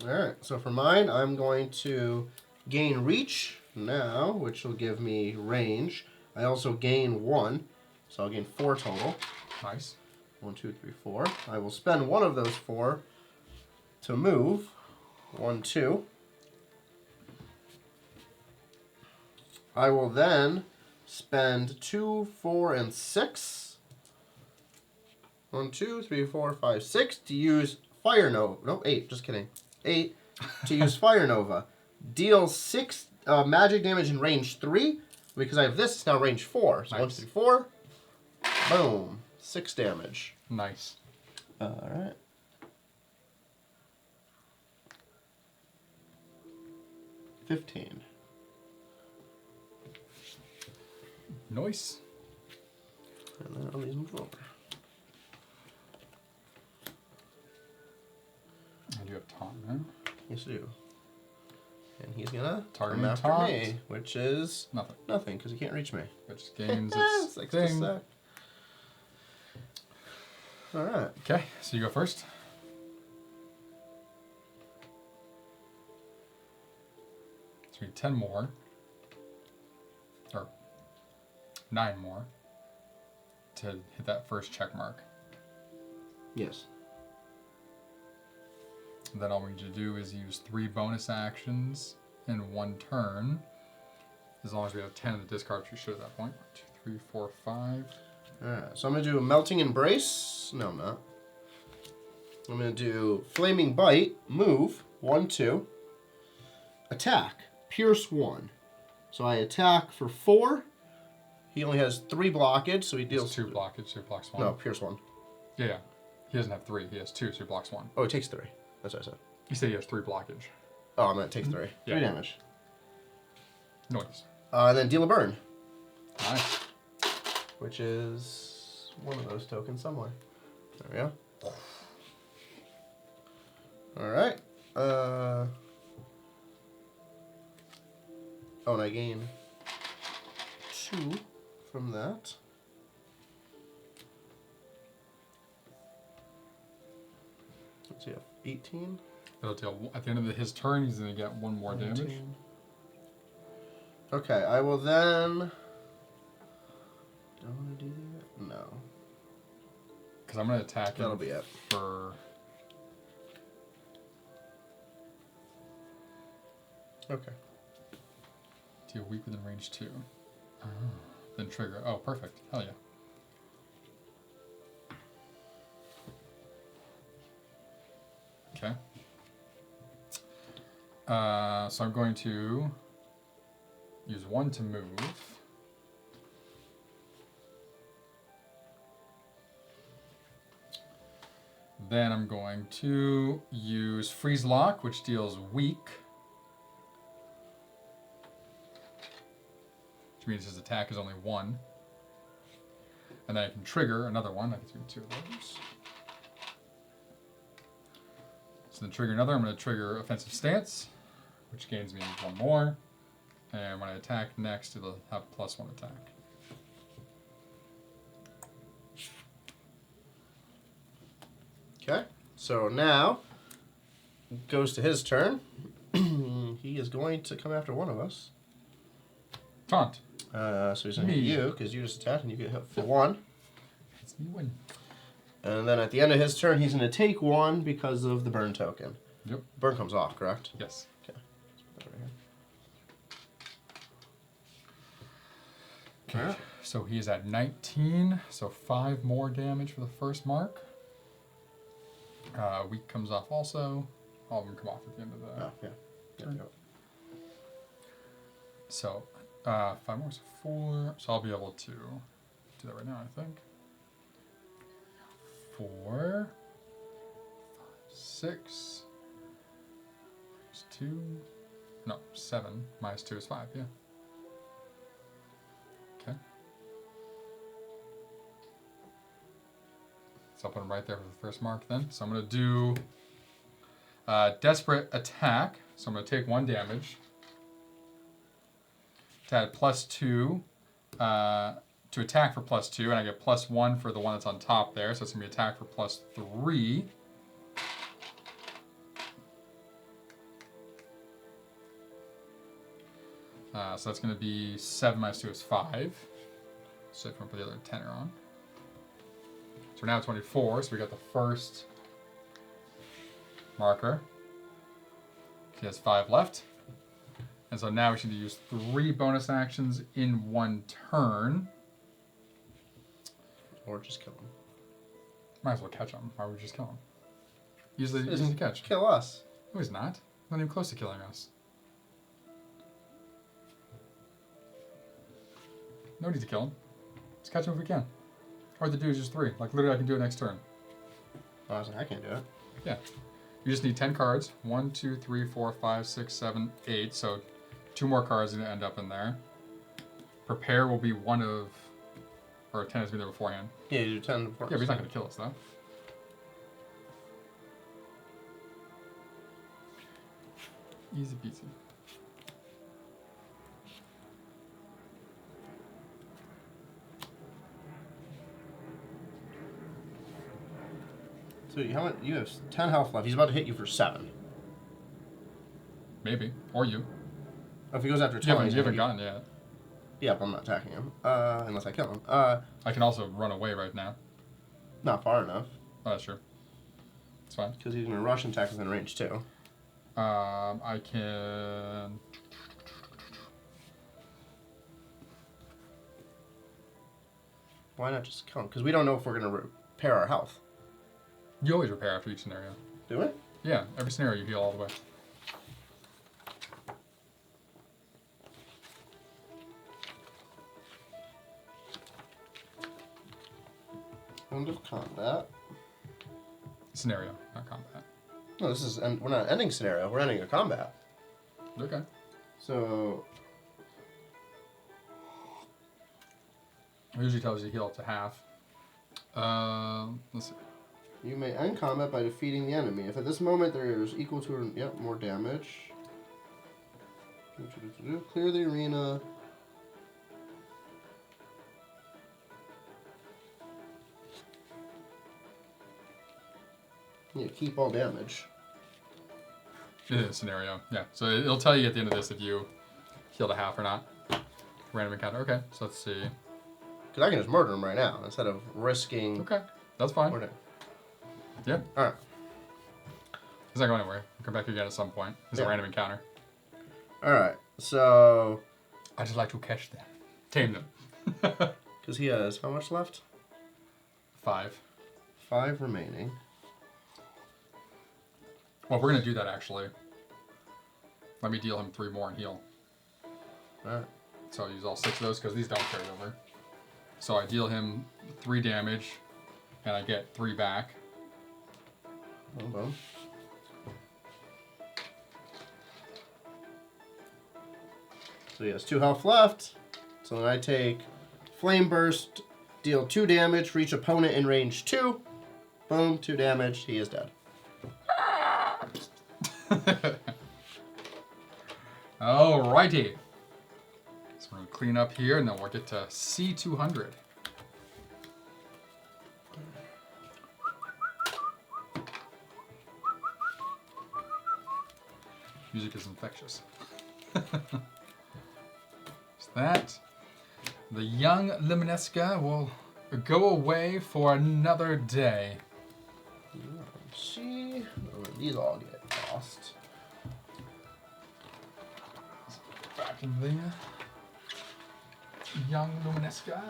Alright, so for mine, I'm going to gain reach now, which will give me range. I also gain 1, so I'll gain 4 total. Nice. 1, 2, 3, 4. I will spend 1 of those 4 to move. 1, 2. I will then spend 2, 4, and 6. 1, 2, 3, 4, 5, 6 to use Fire Nova. No, 8. Just kidding. 8 to use Fire Nova. Deal 6 magic damage in range 3. Because I have this, it's now range 4. So Nice. 1, 2, 3, 4. Boom. 6 damage. Nice. All right. $15. Nice. And then I'll leave move over. I do have taunt now. Yes, I do. And he's gonna Target come after taunt. me, which is Nothing. nothing because he can't reach me. Which gains It's its like thing. sec. All right. Okay, so you go first. So we need 10 more. Or 9 more. To hit that first check mark. Yes. And then all we need to do is use 3 bonus actions in 1 turn. As long as we have 10 in the discard, which we should at that point. 1, 2, 3, 4, 5. All right. So I'm gonna do a melting embrace. No, I'm not. I'm gonna do flaming bite. Move 1, 2. Attack. Pierce 1. So I attack for 4. He only has 3 blockage, so he deals Deals 2 blockage, so he blocks 1. No, pierce 1. Yeah, yeah. He doesn't have 3, he has 2, so he blocks 1. Oh, it takes 3. That's what I said. You say he has 3 blockage. Oh, I'm gonna take 3. Yeah. 3 damage. Noise. And then deal a burn, Nice. which is one of those tokens somewhere. There we go. All right. Oh, and I gain 2 from that. Let's see, 18. It'll deal, at the end of his turn, he's going to get 1 more damage. 19. Okay, I will then. Do I want to do that? No. Because I'm going to attack him That'll be it. for... Okay. Deal weak within range 2. Then trigger. Oh, perfect. Hell yeah. Okay. So I'm going to use 1 to move. Then I'm going to use Freeze Lock, which deals weak. Which means his attack is only 1. And then I can trigger another one. I can do 2 of those. So then trigger another. I'm going to trigger Offensive Stance, which gains me 1 more. And when I attack next, it'll have +1 attack. Okay. So now goes to his turn. He is going to come after one of us. Taunt. So he's going to hit Me. you because you just attacked and you get hit for 1. It's me win. And then at the end of his turn, he's going to take 1 because of the burn token. Yep. Burn comes off, correct? Yes. Okay. Let's put that right here. Okay. So he's at 19. So 5 more damage for the first mark. Weak comes off also. All of them come off at the end of the Oh, yeah. There we go. So, 5 more, so 4. So I'll be able to do that right now, I think. 4, 5, 6, minus 2. No, 7 minus 2 is 5, yeah. Okay. So I'll put him right there for the first mark then. So I'm going to do Desperate Attack. So I'm going to take 1 damage. To add +2 to attack for +2, and I get +1 for the one that's on top there, so it's going to be attack for +3. So that's going to be 7 minus 2 is 5. So if we put the other tenor on. So we're now at 24, so we got the first marker. He has 5 left. And so now we should use 3 bonus actions in 1 turn. Or just kill him. Might as well catch him. Why would we just kill him? Use the catch. Kill us. No, he's not. Not even close to killing us. No need to kill him. Let's catch him if we can. All to do is just 3. Like, literally, I can do it next turn. Oh, I was like, I can't do it. Yeah. You just need 10 cards. 1, 2, 3, 4, 5, 6, 7, 8. So 2 more cards are going to end up in there. Prepare will be one of... Or 10 has been there beforehand. Yeah, you do 10 before. Yeah, but he's not going to kill us, though. Easy peasy. So you have 10 health left. He's about to hit you for 7. Maybe. Or you. If he goes after 10, You haven't gotten it yet. Yeah, but I'm not attacking him. Unless I kill him. I can also run away right now. Not far enough. Oh, that's true. It's fine. Because he's going to rush and attack within range, too. I can... Why not just kill him? Because we don't know if we're going to repair our health. You always repair after each scenario. Do we? Yeah, every scenario you heal all the way. End of combat. Scenario, not combat. No, this is... We're not ending scenario. We're ending a combat. Okay. So... It usually tells you heal up to half. Let's see. You may end combat by defeating the enemy. If at this moment there is equal to... Yep, more damage. Clear the arena. Yeah, keep all damage. It is a scenario, yeah. So it'll tell you at the end of this if you healed a half or not. Random encounter. Okay, so let's see. Because I can just murder him right now instead of risking... Okay, that's fine. Yeah. Alright. He's not going anywhere. He'll come back again at some point. It's a random encounter. Alright, so... I just like to catch them. Tame them. Because he has how much left? 5. 5 remaining. Well, we're going to do that, actually. Let me deal him 3 more and heal. Alright. So I'll use all 6 of those because these don't carry over. So I deal him 3 damage, and I get 3 back. Boom, boom. So he has 2 health left. So then I take Flame Burst, deal 2 damage for each opponent in range 2. Boom, 2 damage. He is dead. Alrighty. So we're going to clean up here, and then we'll get to C200. Music is infectious. So that. The young Liminesca will go away for another day. See, these all get lost. Back in the young Luminesca.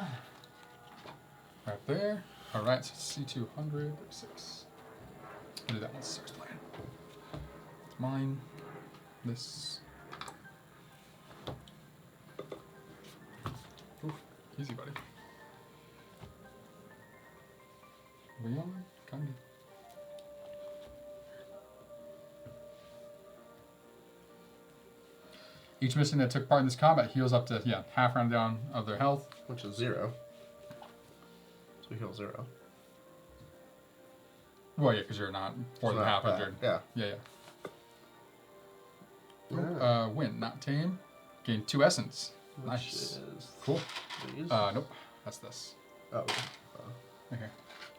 Right there. Alright, so C200, 6. I'll do that one 6th plan. It's mine. This. Oof, easy, buddy. We are kind of. Each mission that took part in this combat heals up to, half round down of their health. Which is 0. So we heal 0. Well, yeah, because you're not more than half injured. Yeah. Yeah. Win, not tame. Gain 2 essence. Which Nice. is Cool. these? Nope. That's this. Oh. Okay.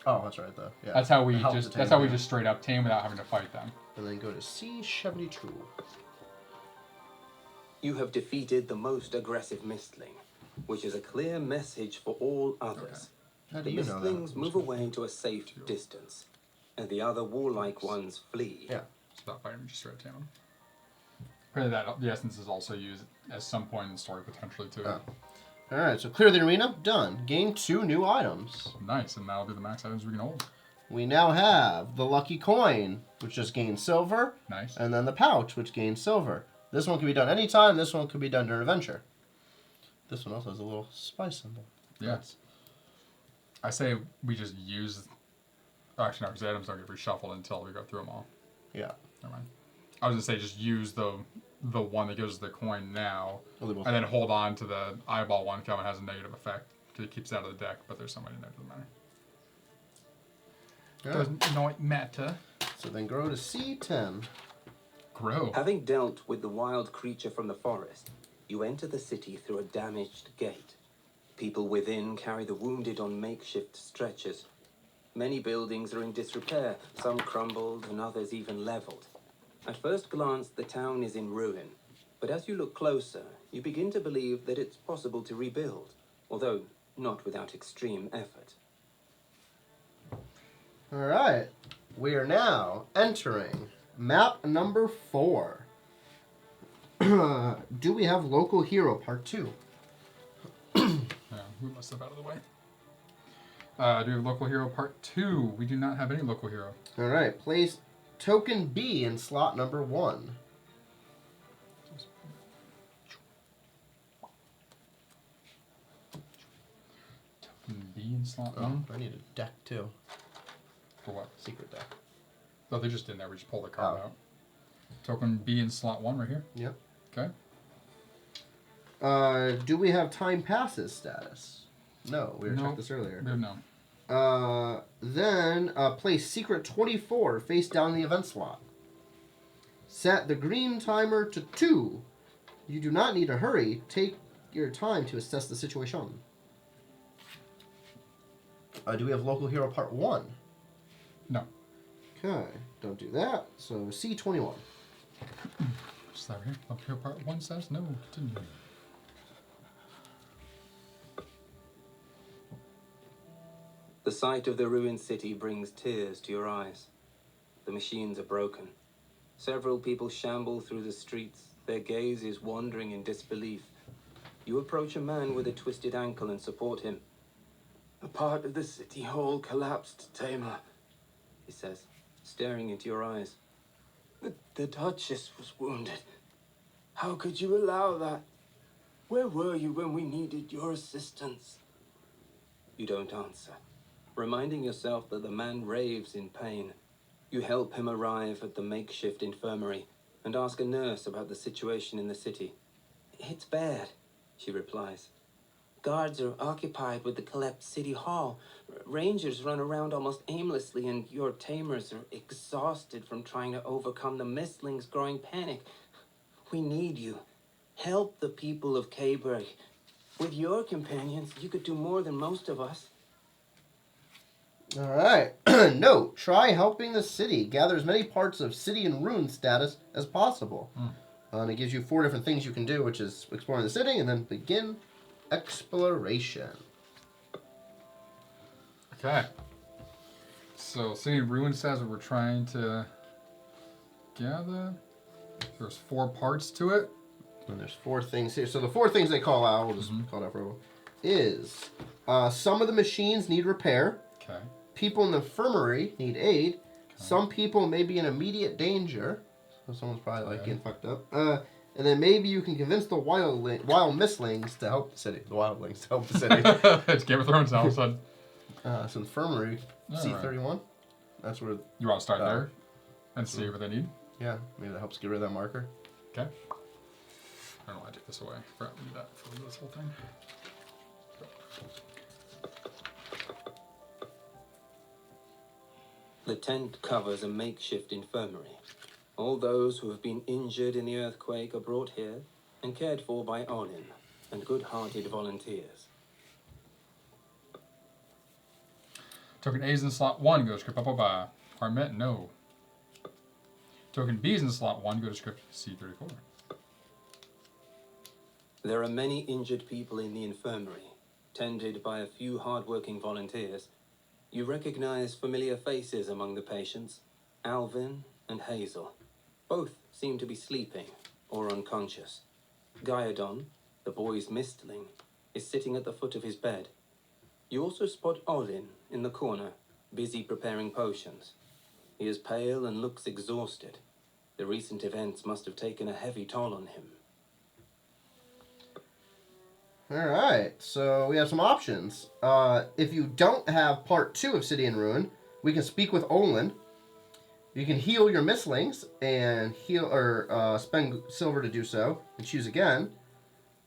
Oh, that's right though. Yeah. That's how we Help just. to That's tame how we them. just straight up tame without having to fight them. And then go to C72. You have defeated the most aggressive mistling, which is a clear message for all others. How do The you know that? mistlings move away to a safe distance, and the other warlike ones flee. Yeah. Stop fighting. Just straight up tame them. Pray that the essence is also used at some point in the story potentially too. Oh. Alright, so clear the arena. Done. Gain 2 new items. Nice, and that'll be the max items we can hold. We now have the lucky coin, which just gains silver. Nice. And then the pouch, which gains silver. This one can be done anytime. This one could be done during adventure. This one also has a little spice symbol. Yes. I say we just use... Actually, no, because the items don't get reshuffled until we go through them all. Yeah. Never mind. I was going to say just use the one that gives us the coin now, Oh, and then hold on to the eyeball one because it has a negative effect. Because it keeps it out of the deck, but there's somebody in there, doesn't matter. Doesn't not matter. So then grow to C10. Grow. Having dealt with the wild creature from the forest, you enter the city through a damaged gate. People within carry the wounded on makeshift stretchers. Many buildings are in disrepair, some crumbled and others even leveled. At first glance, the town is in ruin, but as you look closer, you begin to believe that it's possible to rebuild, although not without extreme effort. Alright. We are now entering map number 4. Do we have local hero part 2? Yeah, move my stuff out of the way. Do we have local hero part 2? We do not have any local hero. Alright, place token B in slot number 1. Token B in slot 1? I need a deck too. For what? Secret deck. Oh, they're just in there. We just pull the card out. Token B in slot 1 right here. Yep. Okay. Do we have time passes status? No, we were checked this earlier. No. Then place secret 24 face down the event slot. Set the green timer to 2. You do not need to hurry. Take your time to assess the situation. Do we have local hero part 1? No. Okay, don't do that. So C21. Just that right here. Local hero part 1 says no. Continue. The sight of the ruined city brings tears to your eyes. The machines are broken. Several people shamble through the streets, their gaze is wandering in disbelief. You approach a man with a twisted ankle and support him. "A part of the city hall collapsed, Tamer," he says, staring into your eyes. The Duchess was wounded. How could you allow that? Where were you when we needed your assistance?" You don't answer. Reminding yourself that the man raves in pain, you help him arrive at the makeshift infirmary and ask a nurse about the situation in the city. "It's bad," she replies. "Guards are occupied with the collapsed city hall. Rangers run around almost aimlessly, and your tamers are exhausted from trying to overcome the mistling's growing panic. We need you. Help the people of Caerberg. With your companions, you could do more than most of us." Alright. Note, try helping the city. Gather as many parts of city and ruin status as possible. And it gives you 4 different things you can do, which is exploring the city and then begin exploration. Okay. So, City and Ruin says what we're trying to gather. There's 4 parts to it. And there's 4 things here. So the 4 things they call out, we'll just call it out for everyone, is some of the machines need repair. Okay. People in the infirmary need aid. Okay. Some people may be in immediate danger. So someone's probably like getting fucked up. And then maybe you can convince the wild mistlings to help the city. The wildlings to help the city. It's Game of Thrones all of a sudden. So infirmary, C31. Right. That's where... You want to start there and see what they need? Yeah, maybe that helps get rid of that marker. Okay. I don't want to take this away. I forgot to do that for this whole thing. The tent covers a makeshift infirmary. All those who have been injured in the earthquake are brought here and cared for by Olin and good-hearted volunteers. Token A's in slot 1, go to script up. Armet, no. Token B's in slot 1, go to script C34. There are many injured people in the infirmary, tended by a few hard-working volunteers. You recognize familiar faces among the patients, Alvin and Hazel. Both seem to be sleeping, or unconscious. Gyadon, the boy's mistling, is sitting at the foot of his bed. You also spot Olin in the corner, busy preparing potions. He is pale and looks exhausted. The recent events must have taken a heavy toll on him. Alright, so we have some options. If you don't have part 2 of City in Ruin, we can speak with Olin. You can heal your mistlings and spend silver to do so and choose again.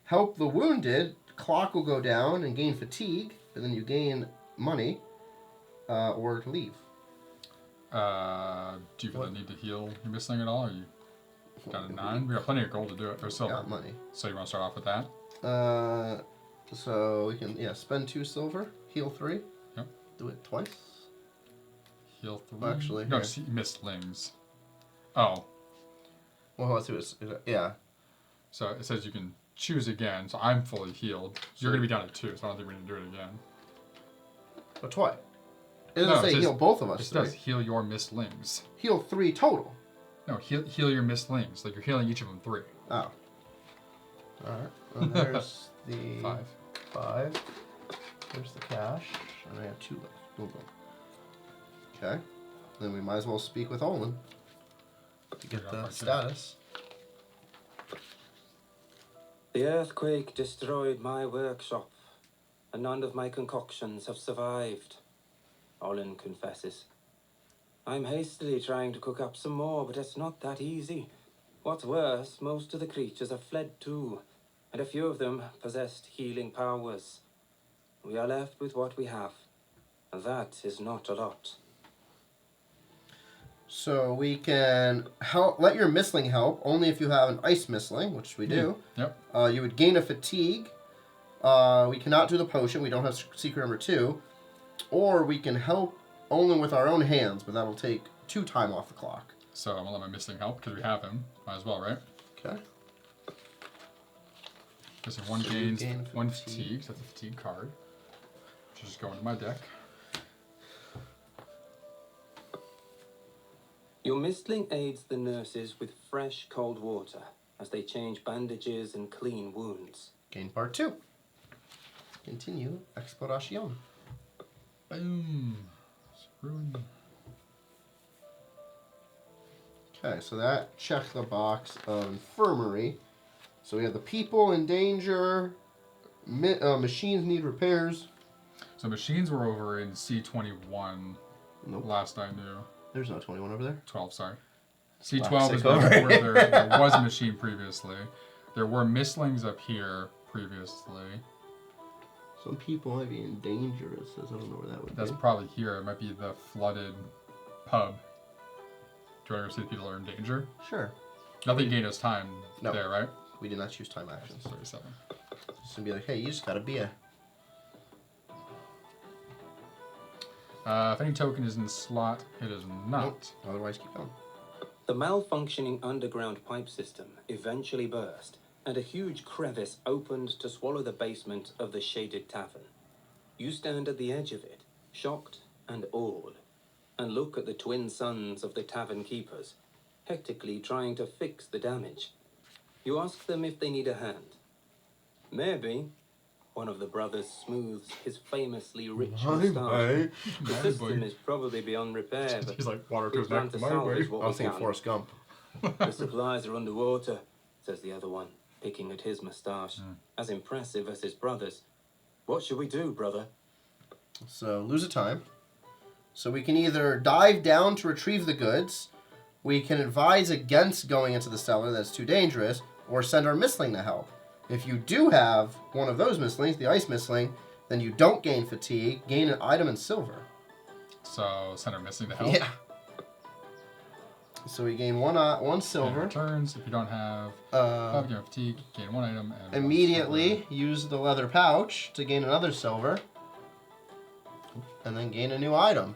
Help the wounded, clock will go down and gain fatigue, and then you gain money, or leave. Do you feel the need to heal your mistling at all? Or you got a 9? We got plenty of gold to do it, or silver. Got money. So you want to start off with that? So we can spend 2 silver, heal 3. Yep. Do it twice. Heal 3. Well, actually, no, here. mistlings. Oh. Well, let's do this. Yeah. So it says you can choose again. So I'm fully healed. You're gonna be down at 2, so I don't think we're gonna do it again. But twice. It doesn't say says, heal both of us. It says heal your mistlings. Heal 3 total. No, heal your mistlings. Like you're healing each of them 3. Oh. Alright. Well, there's the 5. There's the cash. And I have 2 left. Boom, boom. Okay. Then we might as well speak with Olin to get the status. The earthquake destroyed my workshop, and none of my concoctions have survived, Olin confesses. I'm hastily trying to cook up some more, but it's not that easy. What's worse, most of the creatures have fled too, and a few of them possessed healing powers. We are left with what we have, and that is not a lot. So we can let your mistling help only if you have an ice mistling, which we do. Yep. You would gain a fatigue. We cannot do the potion. We don't have secret number 2. Or we can help only with our own hands, but that'll take 2 time off the clock. So I'm gonna let my mistling help because we have him. Might as well, right? Okay. So one So gains gain 1 fatigue. fatigue. So that's a fatigue card. Which is going to my deck. Your mistling aids the nurses with fresh cold water as they change bandages and clean wounds. Gain part 2. Continue exploration. Boom. Ruin. Okay, so that checked the box of infirmary. So we have the people in danger. Machines need repairs. So machines were over in C21. Nope. Last I knew. There's no 21 over there. 12, sorry. C12 Classic is over. where there was a machine previously. There were mistlings up here previously. Some people might be in danger, it says. I don't know where that would That's be. probably here. It might be the flooded pub. Do you want to go see the people that are in danger? Sure. Nothing gained us time No. there, right? We did not choose time actions. 37. Just gonna be like, hey, you just got a beer. If any token is in the slot, it is not. Nope. Otherwise, keep going. The malfunctioning underground pipe system eventually burst, and a huge crevice opened to swallow the basement of the shaded tavern. You stand at the edge of it, shocked and awed, and look at the twin sons of the tavern keepers, hectically trying to fix the damage. You ask them if they need a hand. Maybe. One of the brothers smooths his famously rich moustache. The system is probably beyond repair, but He's like, water we goes plan back to to my way. salvage what I was we thinking can. Forrest Gump. The supplies are underwater, says the other one, picking at his moustache. As impressive as his brother's. What should we do, brother? So, lose a time. So we can either dive down to retrieve the goods, we can advise against going into the cellar, that's too dangerous, or send our mistling to help. If you do have one of those mistlings, the ice mistling, then you don't gain fatigue, gain an item in silver. So, send our missing to help. Yeah. So we gain one silver. And returns. If you don't have gain fatigue, gain 1 item. And Immediately use the leather pouch to gain another silver. And then gain a new item.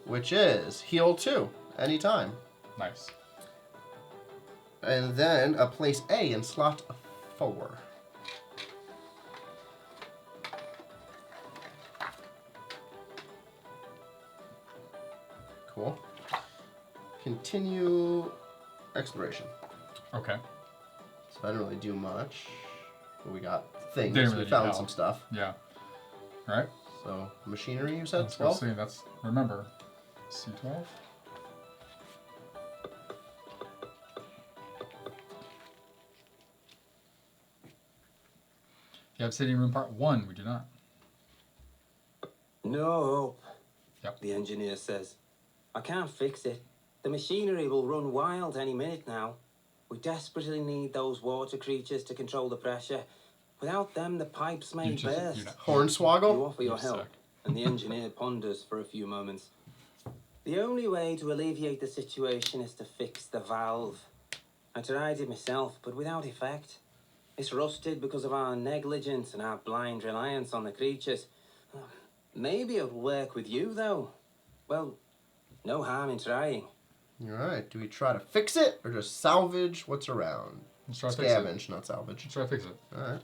Which is heal 2 anytime. Nice. And then a place A in slot 4. Cool. Continue exploration. Okay. So I didn't really do much. But we got things. Didn't really We need found help. some stuff. Yeah. All right. So machinery, you said Let's go 12? see. That's, remember, C12. You have Sitting Room Part 1. We do not. No. Yep. The engineer says. I can't fix it. The machinery will run wild any minute now. We desperately need those water creatures to control the pressure. Without them, the pipes may burst. You Hornswoggle? offer your help, and the engineer ponders for a few moments. The only way to alleviate the situation is to fix the valve. I tried it myself, but without effect. It's rusted because of our negligence and our blind reliance on the creatures. Maybe it'll work with you, though. Well, no harm in trying. Alright, do we try to fix it or just salvage what's around? Let's try to fix it. Scavenge, not salvage. Let's try to fix it. Alright.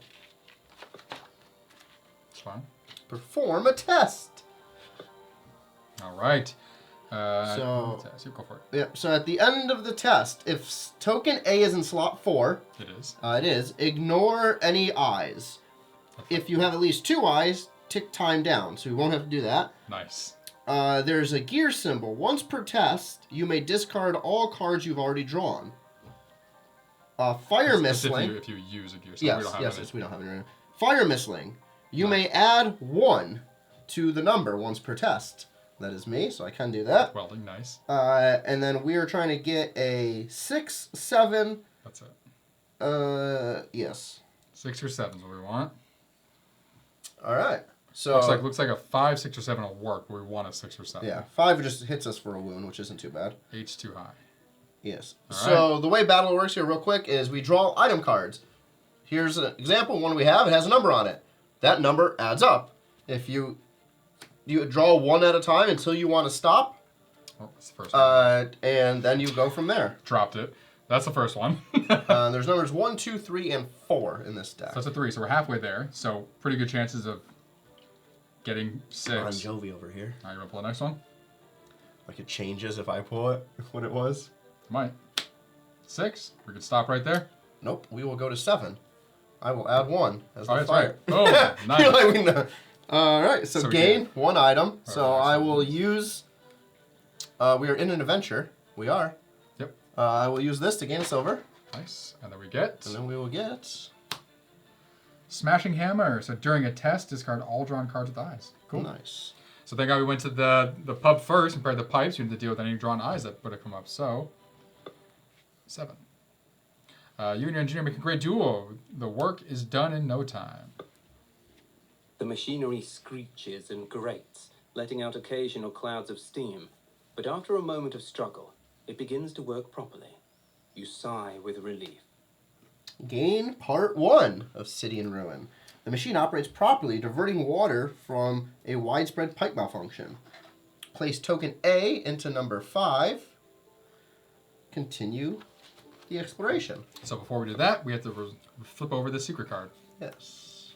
It's fine. Perform a test. All right. So- you go for it. Yeah, so at the end of the test, if token A is in slot 4, It is. it is, ignore any eyes. If you have at least 2 eyes, tick time down, so we won't have to do that. Nice. There's a gear symbol. Once per test, you may discard all cards you've already drawn. Fire That's mistling. if you use a gear. So Yes, we don't have yes, any. yes, we don't have any. Fire mistling. You Nice. may add 1 to the number once per test. That is me, so I can do that. Welding, nice. And then we are trying to get a 6, 7. That's it. Yes. 6 or 7 is what we want. All right. So Looks like a 5, 6, or 7 will work, but we want a 6 or 7. yeah, 5 just hits us for a wound, which isn't too bad. 8's too high. Yes. All So the way battle works here, real quick, is we draw item cards. Here's an example. One we have. It has a number on it. That number adds up. If you draw one at a time until you want to stop, Oh, that's the first one. and then you go from there. Dropped it. That's the first one. There's numbers 1, 2, 3, and 4 in this deck. So that's a 3, so we're halfway there. So pretty good chances of getting 6. Bon Jovi over here. Now you want to pull the next one? Like it changes if I pull it, what it was. Might. 6. We could stop right there. Nope, we will go to 7. I will add 1 as the Oh, that's fire. right. Oh, nice. You're like, we know. All right, so So we gain can- 1 item. So Alright, I so- will use. We are in an adventure. We are. Yep. I will use this to gain a silver, Nice. And then we get and then we will get. Smashing Hammer. So during a test, discard all drawn cards with eyes. Cool. Nice. So thank God we went to the pub first and paired the pipes. You had to deal with any drawn eyes that would have come up. So 7. You and your engineer make a great duo. The work is done in no time. The machinery screeches and grates, letting out occasional clouds of steam. But after a moment of struggle, it begins to work properly. You sigh with relief. Gain part 1 of City in Ruin. The machine operates properly, diverting water from a widespread pipe malfunction. Place token A into number 5. Continue the exploration. So before we do that, we have to flip over the secret card. Yes.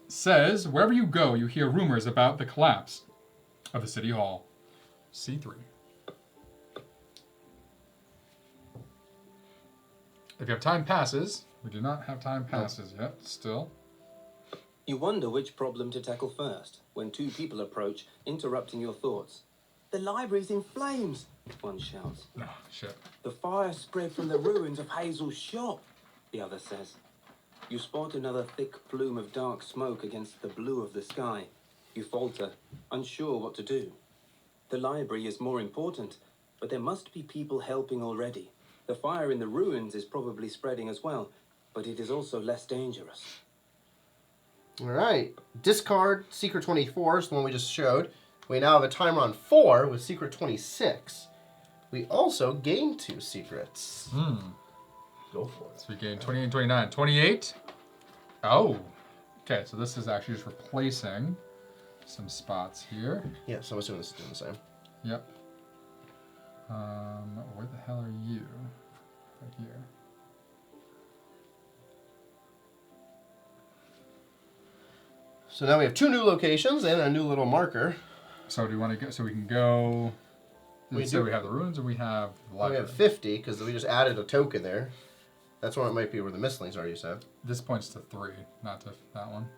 Says, wherever you go, you hear rumors about the collapse of the city hall. C3. If you have time passes, we do not have time passes yet, still. You wonder which problem to tackle first when 2 people approach, interrupting your thoughts. The library's in flames, one shouts. Oh, shit. The fire spread from the ruins of Hazel's shop, the other says. You spot another thick plume of dark smoke against the blue of the sky. You falter, unsure what to do. The library is more important, but there must be people helping already. The fire in the ruins is probably spreading as well, but it is also less dangerous. All right. Discard Secret 24 is the one we just showed. We now have a timer on 4 with Secret 26. We also gain 2 secrets. Go for it. So we gain 28 and 29. 28. Oh. Okay, so this is actually just replacing some spots here. Yeah, so I'm assuming this is doing the same. Yep. Where the hell are you? Right here. So now we have 2 new locations and a new little marker. So do you want to go? So we can go We have the ruins, or we have the We library. have 50 because we just added a token there. That's where it might be where the mistlings are. You said. This points to 3, not to that one.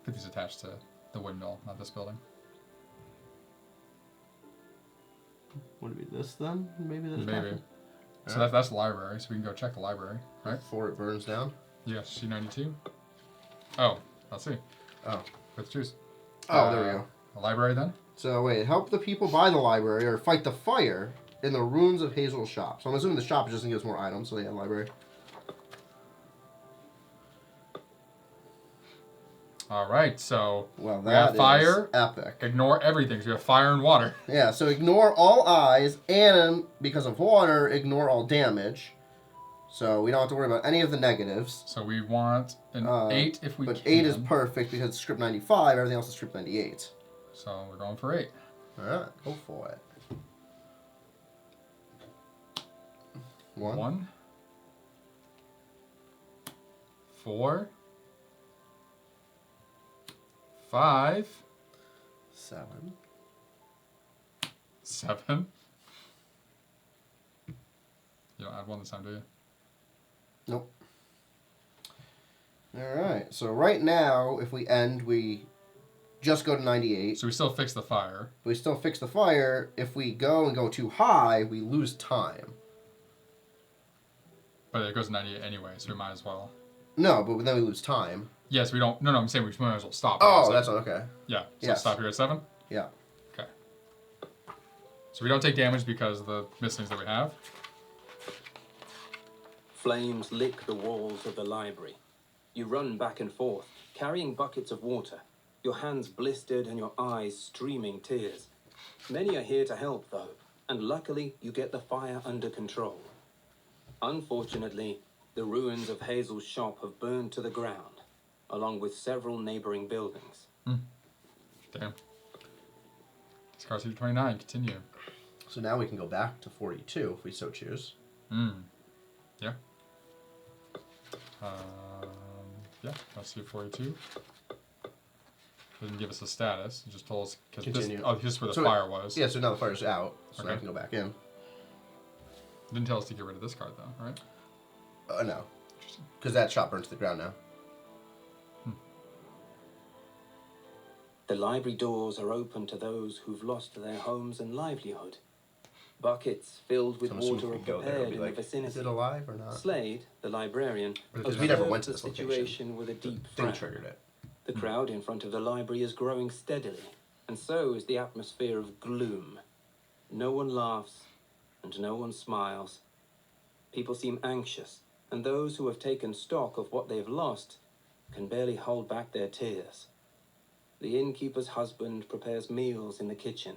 I think it's attached to the windmill, not this building. Would it be this then? Maybe this. Maybe. So that's the library, so we can go check the library, right? Before it burns down. Yes, C92. Oh, let's see. Oh. Let's choose. Oh, there we go. The library then? So wait, help the people buy the library or fight the fire in the ruins of Hazel's shop. So I'm assuming the shop is just gonna give us more items, so yeah, library. All right, so Well, we have that fire. is epic. Ignore everything, because we have fire and water. Yeah, so ignore all eyes, and because of water, ignore all damage. So we don't have to worry about any of the negatives. So we want an 8 if we can. But 8 is perfect because it's script 95, everything else is script 98. So we're going for 8. Alright, go for it. 1. 4. 5. 7. 7. You don't add 1 this time, do you? Nope. Alright, so right now, if we end, we just go to 98. So we still fix the fire. We still fix the fire. If we go too high, we lose time. But it goes to 98 anyway, so we might as well. No, but then we lose time. Yes, we don't. No, I'm saying we might as well stop. Oh, that's okay. Yeah, so Yes. stop here at 7? Yeah. Okay. So we don't take damage because of the mistlings that we have. Flames lick the walls of the library. You run back and forth, carrying buckets of water, your hands blistered and your eyes streaming tears. Many are here to help, though, and luckily you get the fire under control. Unfortunately, the ruins of Hazel's shop have burned to the ground, along with several neighboring buildings. Damn. Discard 29, continue. So now we can go back to 42 if we so choose. Yeah. Yeah, let's do 42. Didn't give us a status. It just told us because this is where the fire was. Yeah, so now the fire's out, so now Okay. I can go back in. Didn't tell us to get rid of this card though, right? No. Because that shop burned to the ground now. The library doors are open to those who've lost their homes and livelihood. Buckets filled with So I'm assuming water are if we go there, prepared it'll be in like, the vicinity. is it alive or not? Slade, the librarian, Because we never went to the this location. situation with a deep Thing frown. triggered it. The crowd in front of the library is growing steadily, and so is the atmosphere of gloom. No one laughs, and no one smiles. People seem anxious, and those who have taken stock of what they've lost can barely hold back their tears. The innkeeper's husband prepares meals in the kitchen,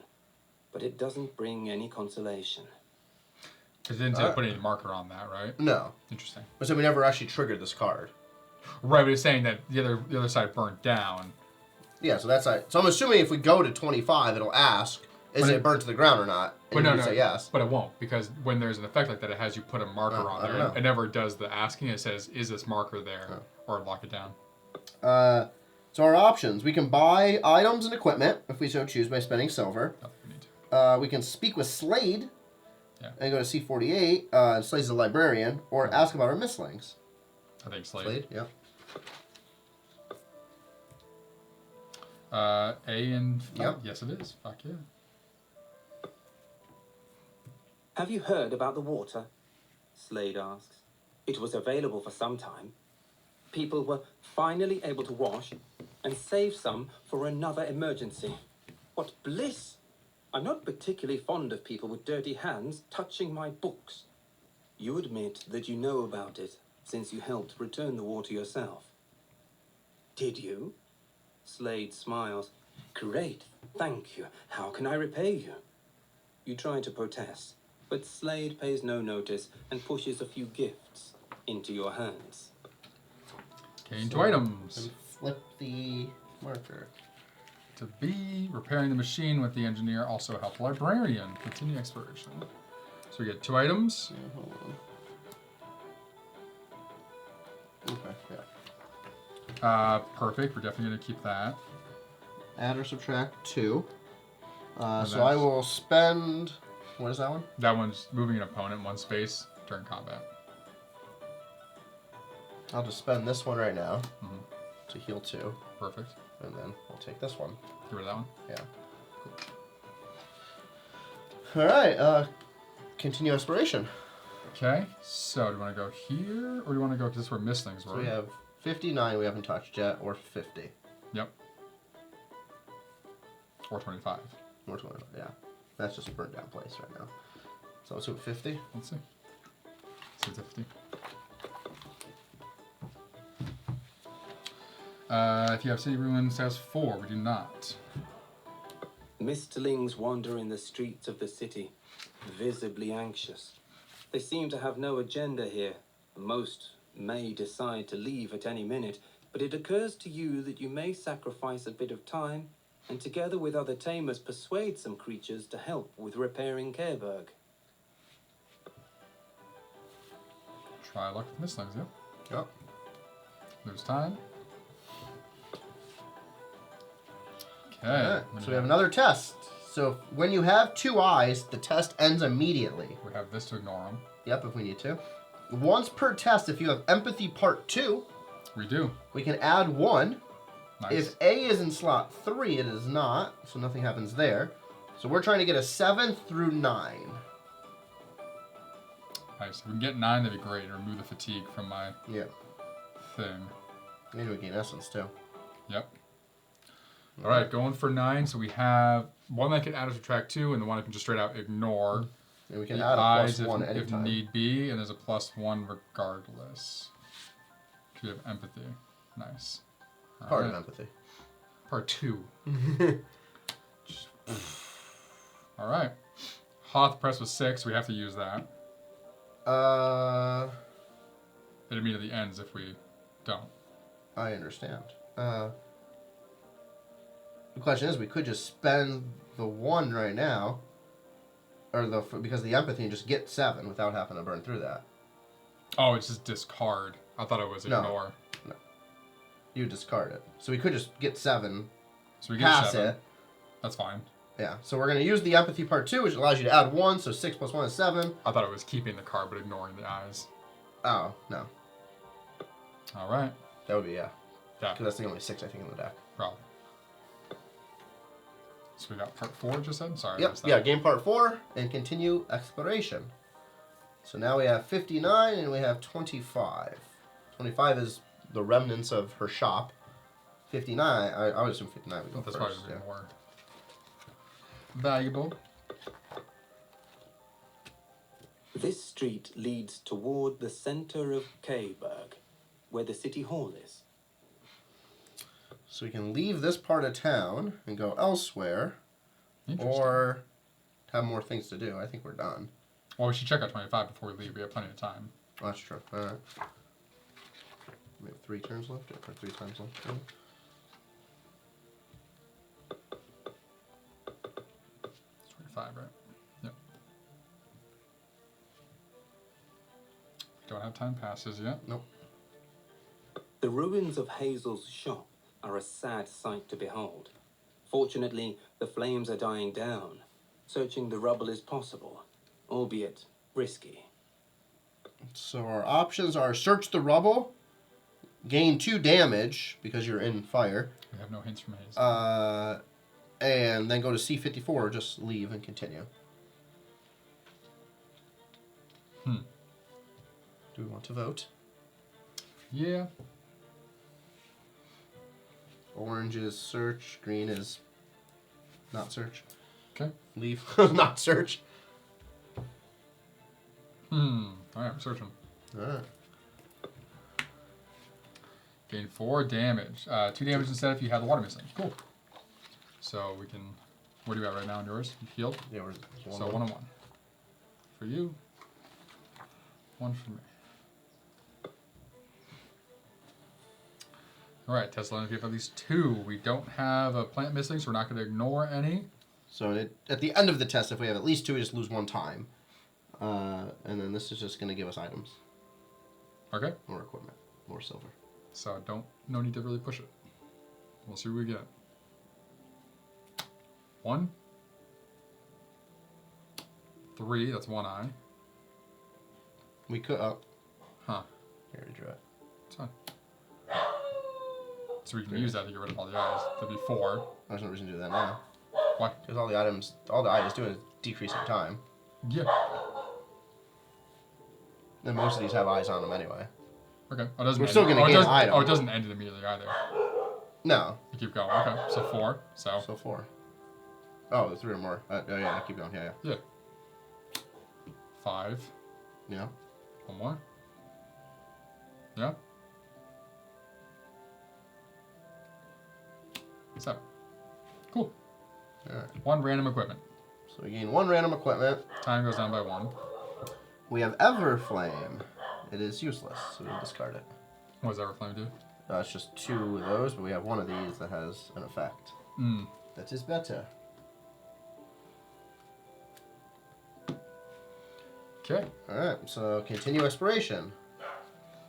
but it doesn't bring any consolation. Because it didn't put any marker on that, right? No. Interesting. But so we never actually triggered this card. Right, but it's saying that the other side burnt down. Yeah, so that's so I'm assuming if we go to 25, it'll ask, is it burnt to the ground or not? And But you can say yes. But it won't, because when there's an effect like that, it has you put a marker on I don't there. know. It never does the asking. It says, is this marker there? Or lock it down. So our options, we can buy items and equipment, if we so choose, by spending silver. Oh, we need to. We can speak with Slade, Yeah. and go to C48, and Slade's the librarian, or ask about our mistlings. I think Slade. Slade, yeah. A and... Yep. Yes, it is. Fuck yeah. Have you heard about the water? Slade asks. It was available for some time. People were finally able to wash and save some for another emergency. What bliss! I'm not particularly fond of people with dirty hands touching my books. You admit that you know about it since you helped return the water yourself. Did you? Slade smiles. Great, thank you. How can I repay you? You try to protest, but Slade pays no notice and pushes a few gifts into your hands. Gain 2 items. And flip the marker. To B, repairing the machine with the engineer, also help librarian. Continue exploration. So we get 2 items. Yeah, hold on. Okay, Perfect. We're definitely going to keep that. Add or subtract 2. So that's- I will spend... What is that one? That one's moving an opponent 1 space during combat. I'll just spend this one right now to heal 2. Perfect. And then we'll take this one. Get rid of that one. Yeah. Alright, continue exploration. Okay, so do you want to go here, or do you want to go, because this is where mistlings were? So we have 59 we haven't touched yet, or 50. Yep. Or 25. Or 20, yeah. That's just a burnt down place right now. So let's do 50. Let's see. Let's see 50. If you have city ruins, status 4. We do not. Mistlings wander in the streets of the city, visibly anxious. They seem to have no agenda here. Most may decide to leave at any minute, but it occurs to you that you may sacrifice a bit of time and together with other tamers persuade some creatures to help with repairing Caerberg. Try luck with mistlings, yeah. Yep. Lose time. Okay. Alright, so we have another test. So when you have 2 eyes, the test ends immediately. We have this to ignore them. Yep, if we need to. Once per test, if you have empathy part 2, We do. we can add 1. Nice. If A is in slot 3, it is not, so nothing happens there. So we're trying to get a 7 through 9. Nice. If we can get 9, that'd be great. And remove the fatigue from my Yeah. thing. Maybe we gain essence too. Yep. All right, going for 9. So we have one that can add or subtract 2, and the one that can just straight out ignore. And we can The add a eyes +1 if anytime. need be, and there's a +1 regardless. We have empathy. Nice. All Part right. of empathy. Part 2. All right. Hoth press was 6. We have to use that. It immediately ends if we don't. I understand. The question is, we could just spend the 1 right now, or because of the empathy, and just get 7 without having to burn through that. Oh, it's just discard. I thought it was No. ignore. No. You discard it. So we could just get 7, So we get pass 7. it. That's fine. Yeah, so we're going to use the empathy part 2, which allows you to add 1, so 6 plus 1 is 7. I thought it was keeping the card but ignoring the eyes. Oh, no. All right. That would be, yeah. Yeah, Because that's the only 6, I think, in the deck. probably. So we got part 4 just said? Sorry. I Yep, missed that. yeah, game part 4, and continue exploration. So now we have 59, and we have 25. 25 is the remnants of her shop. 59, I would assume 59 would go That's first. probably more valuable. This street leads toward the center of Caerberg, where the city hall is. So we can leave this part of town and go elsewhere, Interesting. or have more things to do. I think we're done. Well, we should check out 25 before we leave. We have plenty of time. Oh, that's true. All right. We have 3 turns left, or 3 times left. Yeah. It's 25, right? Yep. Don't have time passes yet. Nope. The ruins of Hazel's shop are a sad sight to behold. Fortunately, the flames are dying down. Searching the rubble is possible, albeit risky. So our options are search the rubble, gain 2 damage because you're in fire, We have no hints from Hazel. and then go to C54 or just leave and continue. Hmm. Do we want to vote? Yeah. Orange is search, green is not search. Okay. Leave, not search. All right, I'm searching. Alright. Gain 4 damage. 2 damage instead if you have the water missing. Cool. So we can. What are you at right now on yours? You healed? Yeah, we're So 1 and 1. For you. 1 for me. Alright, Tesla, if you have at least 2. We don't have a plant missing, so we're not going to ignore any. So at the end of the test, if we have at least 2, we just lose 1 time. And then this is just going to give us items. Okay. More equipment. More silver. So no need to really push it. We'll see what we get. 1, 3, that's 1 eye. We could. Oh, Huh. here we drew it. It's fine. So we can use that to get rid of all the eyes. That'd be 4. There's no reason to do that now. Why? Because all the eye is doing is decreasing time. Yeah. And most of these have eyes on them anyway. Okay. Oh, it doesn't We're still gonna gain items. Oh, it doesn't end it immediately either. No. You keep going. Okay. So 4. So 4. Oh, the 3 or more. Oh yeah, keep going. Yeah. 5. Yeah. 1 more. Yeah. 7. Cool. All right. 1 random equipment. So we gain 1 random equipment. Time goes down by 1. We have Everflame. It is useless, so we'll discard it. What does Everflame do? It's just 2 of those, but we have 1 of these that has an effect. That is better. Okay. Alright, so continue exploration.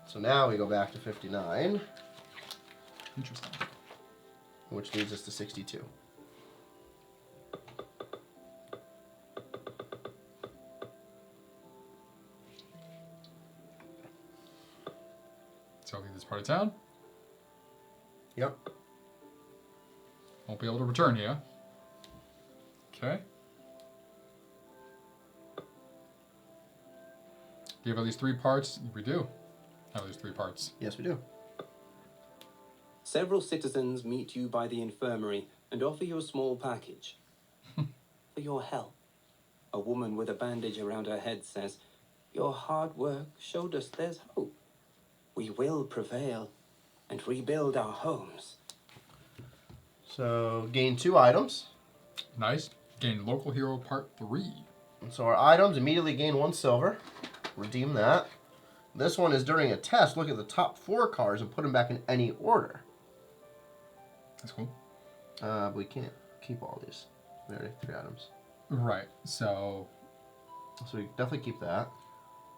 So now we go back to 59, Interesting. which leads us to 62. So I'll leave this part of town. Yep. Won't be able to return here. Okay. Do you have at least 3 parts? We do have at least 3 parts. Yes, we do. Several citizens meet you by the infirmary and offer you a small package. For your help. A woman with a bandage around her head says, "Your hard work showed us there's hope. We will prevail and rebuild our homes." So gain 2 items. Nice. Gain local hero part 3. And so our items immediately gain 1 silver. Redeem that. This one is during a test. Look at the top 4 cards and put them back in any order. That's cool. But we can't keep all these. We already have 3 items. Right. So So we definitely keep that.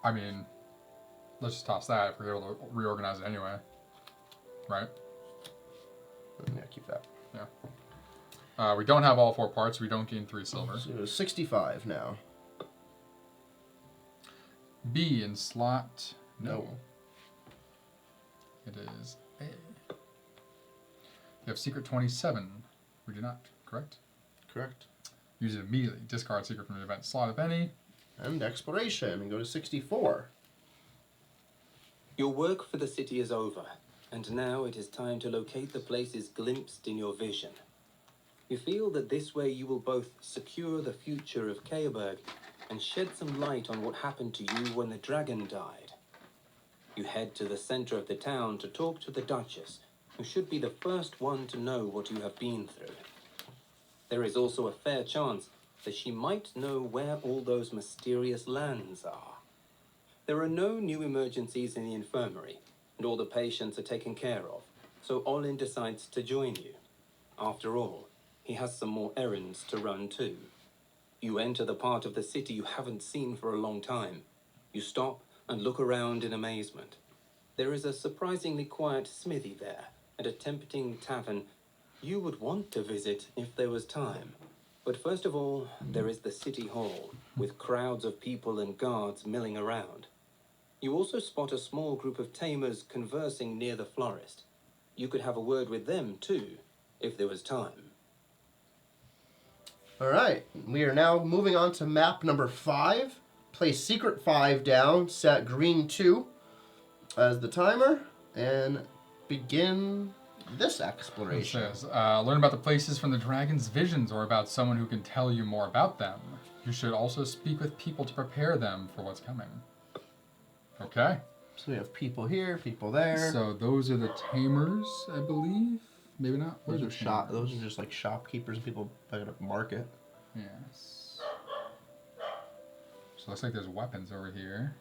I mean, let's just toss that if we're able to reorganize it anyway. Right? Yeah, keep that. Yeah. We don't have all 4 parts. We don't gain 3 silver. So 65 now. B in slot. No. It is A. You have secret 27. We do not, correct? Correct. Use it immediately. Discard secret from the event slot if any. And exploration. And go to 64. Your work for the city is over, and now it is time to locate the places glimpsed in your vision. You feel that this way you will both secure the future of Caerberg and shed some light on what happened to you when the dragon died. You head to the center of the town to talk to the Duchess, who should be the first one to know what you have been through. There is also a fair chance that she might know where all those mysterious lands are. There are no new emergencies in the infirmary, and all the patients are taken care of, so Olin decides to join you. After all, he has some more errands to run too. You enter the part of the city you haven't seen for a long time. You stop and look around in amazement. There is a surprisingly quiet smithy there, and a tempting tavern you would want to visit if there was time. But first of all, there is the city hall, with crowds of people and guards milling around. You also spot a small group of tamers conversing near the florist. You could have a word with them too, if there was time. Alright, we are now moving on to map number 5. Place secret 5 down, set green 2 as the timer, and begin this It exploration. says, learn about the places from the dragon's visions or about someone who can tell you more about them. You should also speak with people to prepare them for what's coming. Okay. So we have people here, people there. So those are the tamers, I believe. Maybe not. Those Where's are the shop. tamers? Those are just like shopkeepers and people back at a market. Yes. So it looks like there's weapons over here.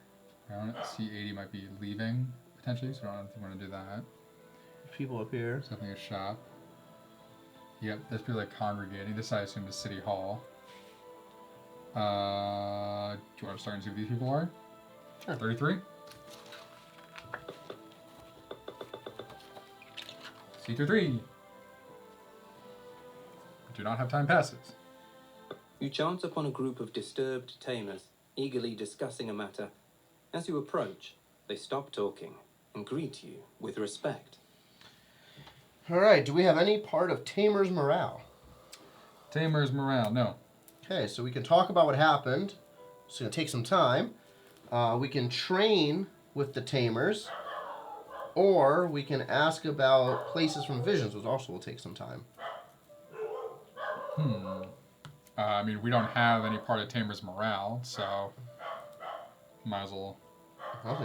Around C80 might be leaving potentially, so I don't think we want to do that. People up here. There's definitely a shop. Yep, there's people like congregating. This I assume is City Hall. Do you want to start and see who these people are? Sure. 33? See through 3. Do not have time passes. You chance upon a group of disturbed tamers, eagerly discussing a matter. As you approach, they stop talking and greet you with respect. All right. Do we have any part of Tamer's morale? Tamer's morale, no. Okay, so we can talk about what happened. It's going to take some time. We can train with the Tamers, or we can ask about places from visions, which also will take some time. I mean, we don't have any part of Tamer's morale, so might as well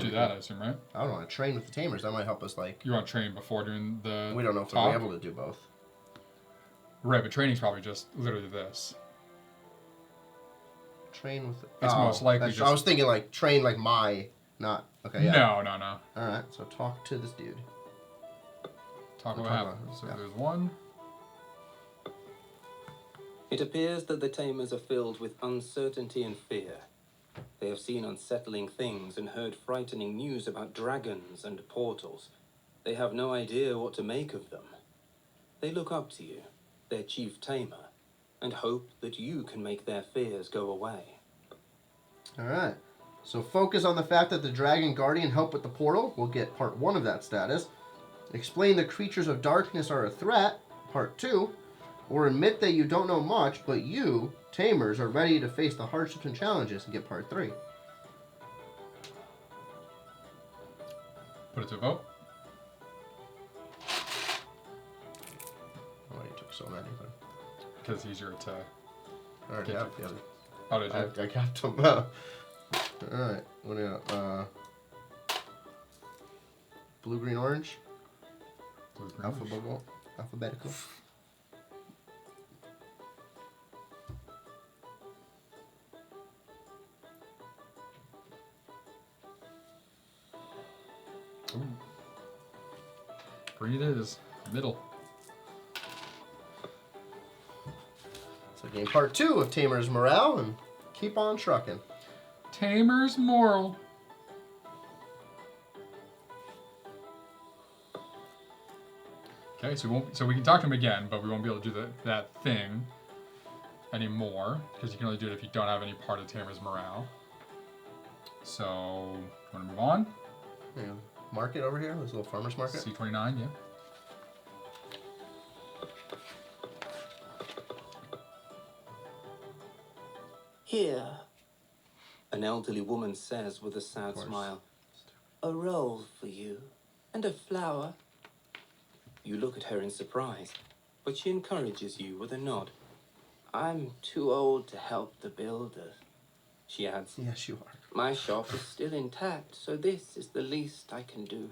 do that, I assume, right? I don't want to train with the Tamers. That might help us, like... You want to train before doing the We don't know if talk? we're able to do both. Right, but training's probably just literally this. Train with... It's most likely that's- just... I was thinking, like, train like my... Not... Okay, yeah. No. All right, so talk to this dude. Talk We'll about what talk happened. about it, So yeah. there's 1. It appears that the tamers are filled with uncertainty and fear. They have seen unsettling things and heard frightening news about dragons and portals. They have no idea what to make of them. They look up to you, their chief tamer, and hope that you can make their fears go away. All right. So focus on the fact that the Dragon Guardian helped with the portal. We'll get part 1 of that status. Explain the creatures of darkness are a threat, part 2. Or admit that you don't know much, but you, Tamers, are ready to face the hardships and challenges and get part 3. Put it to a vote. Oh, you took so many. But Because it's easier to... I already have the other. Oh, did you? I got them. All right. What do you got? Blue, green, orange. Blue, green, orange. Alphabetical. Ooh. Green it is. Middle. So game part 2 of Tamer's Morale and keep on trucking. Tamer's moral. Okay, so we can talk to him again, but we won't be able to do that thing anymore because you can only do it if you don't have any part of Tamer's morale. So, want to move on? Yeah. Market over here, this little farmer's market. C29, yeah. Here, an elderly woman says with a sad smile, a roll for you, and a flower. You look at her in surprise, but she encourages you with a nod. I'm too old to help the builders, she adds. Yes, you are. My shop is still intact, so this is the least I can do.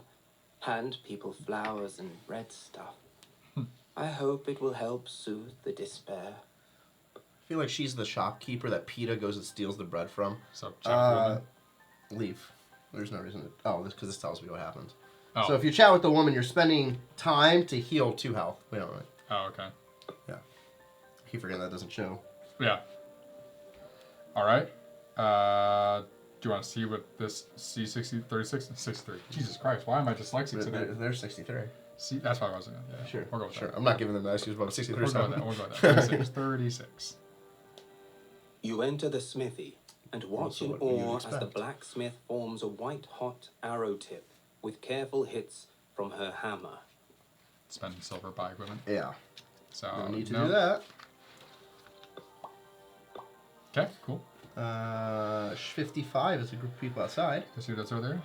Hand people flowers and bread stuff. I hope it will help soothe the despair. I feel like she's the shopkeeper that PETA goes and steals the bread from. So, chat with Leave. There's no reason to... Oh, because this tells me what happens. Oh. So if you chat with the woman, you're spending time to heal 2 health. We don't know. Oh, okay. Yeah. I keep forgetting that doesn't show. Yeah. All right. Do you want to see what this C60, 36, 63? Jesus Christ, why am I dyslexic today? They're 63. See, that's why I wasn't. Yeah, Sure. We'll go with Sure. that. I'm not giving them the excuse, but I'm 63. We'll go with that. We'll go with that. 36. 36. You enter the smithy and watch in Also what you'd awe as the expect. blacksmith forms a white-hot arrow tip with careful hits from her hammer. Spend silver buy equipment. Yeah. So, No need to no. do that. Okay, cool. 55 is a group of people outside. Let's see what's over there.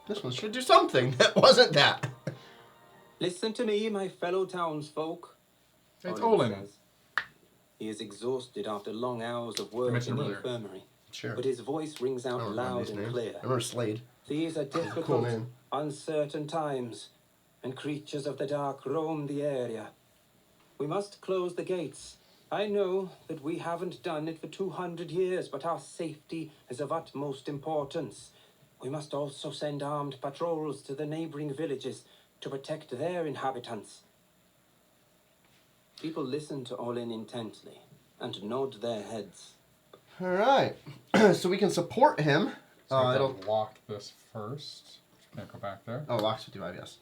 This one should do something. That wasn't that. Listen to me, my fellow townsfolk. It's Olin Olin. says. He is exhausted after long hours of work mentioned in the him earlier. infirmary. Sure. But his voice rings I out don't remember loud these and names. clear. I remember Slade. These are cool difficult, name. uncertain times, and creatures of the dark roam the area. We must close the gates. I know that we haven't done it for 200 years, but our safety is of utmost importance. We must also send armed patrols to the neighboring villages to protect their inhabitants. People listen to Olin intently and nod their heads. All right. So we can support him. So we It'll... locked this first. Can't go back there. Oh, locks 55, yes.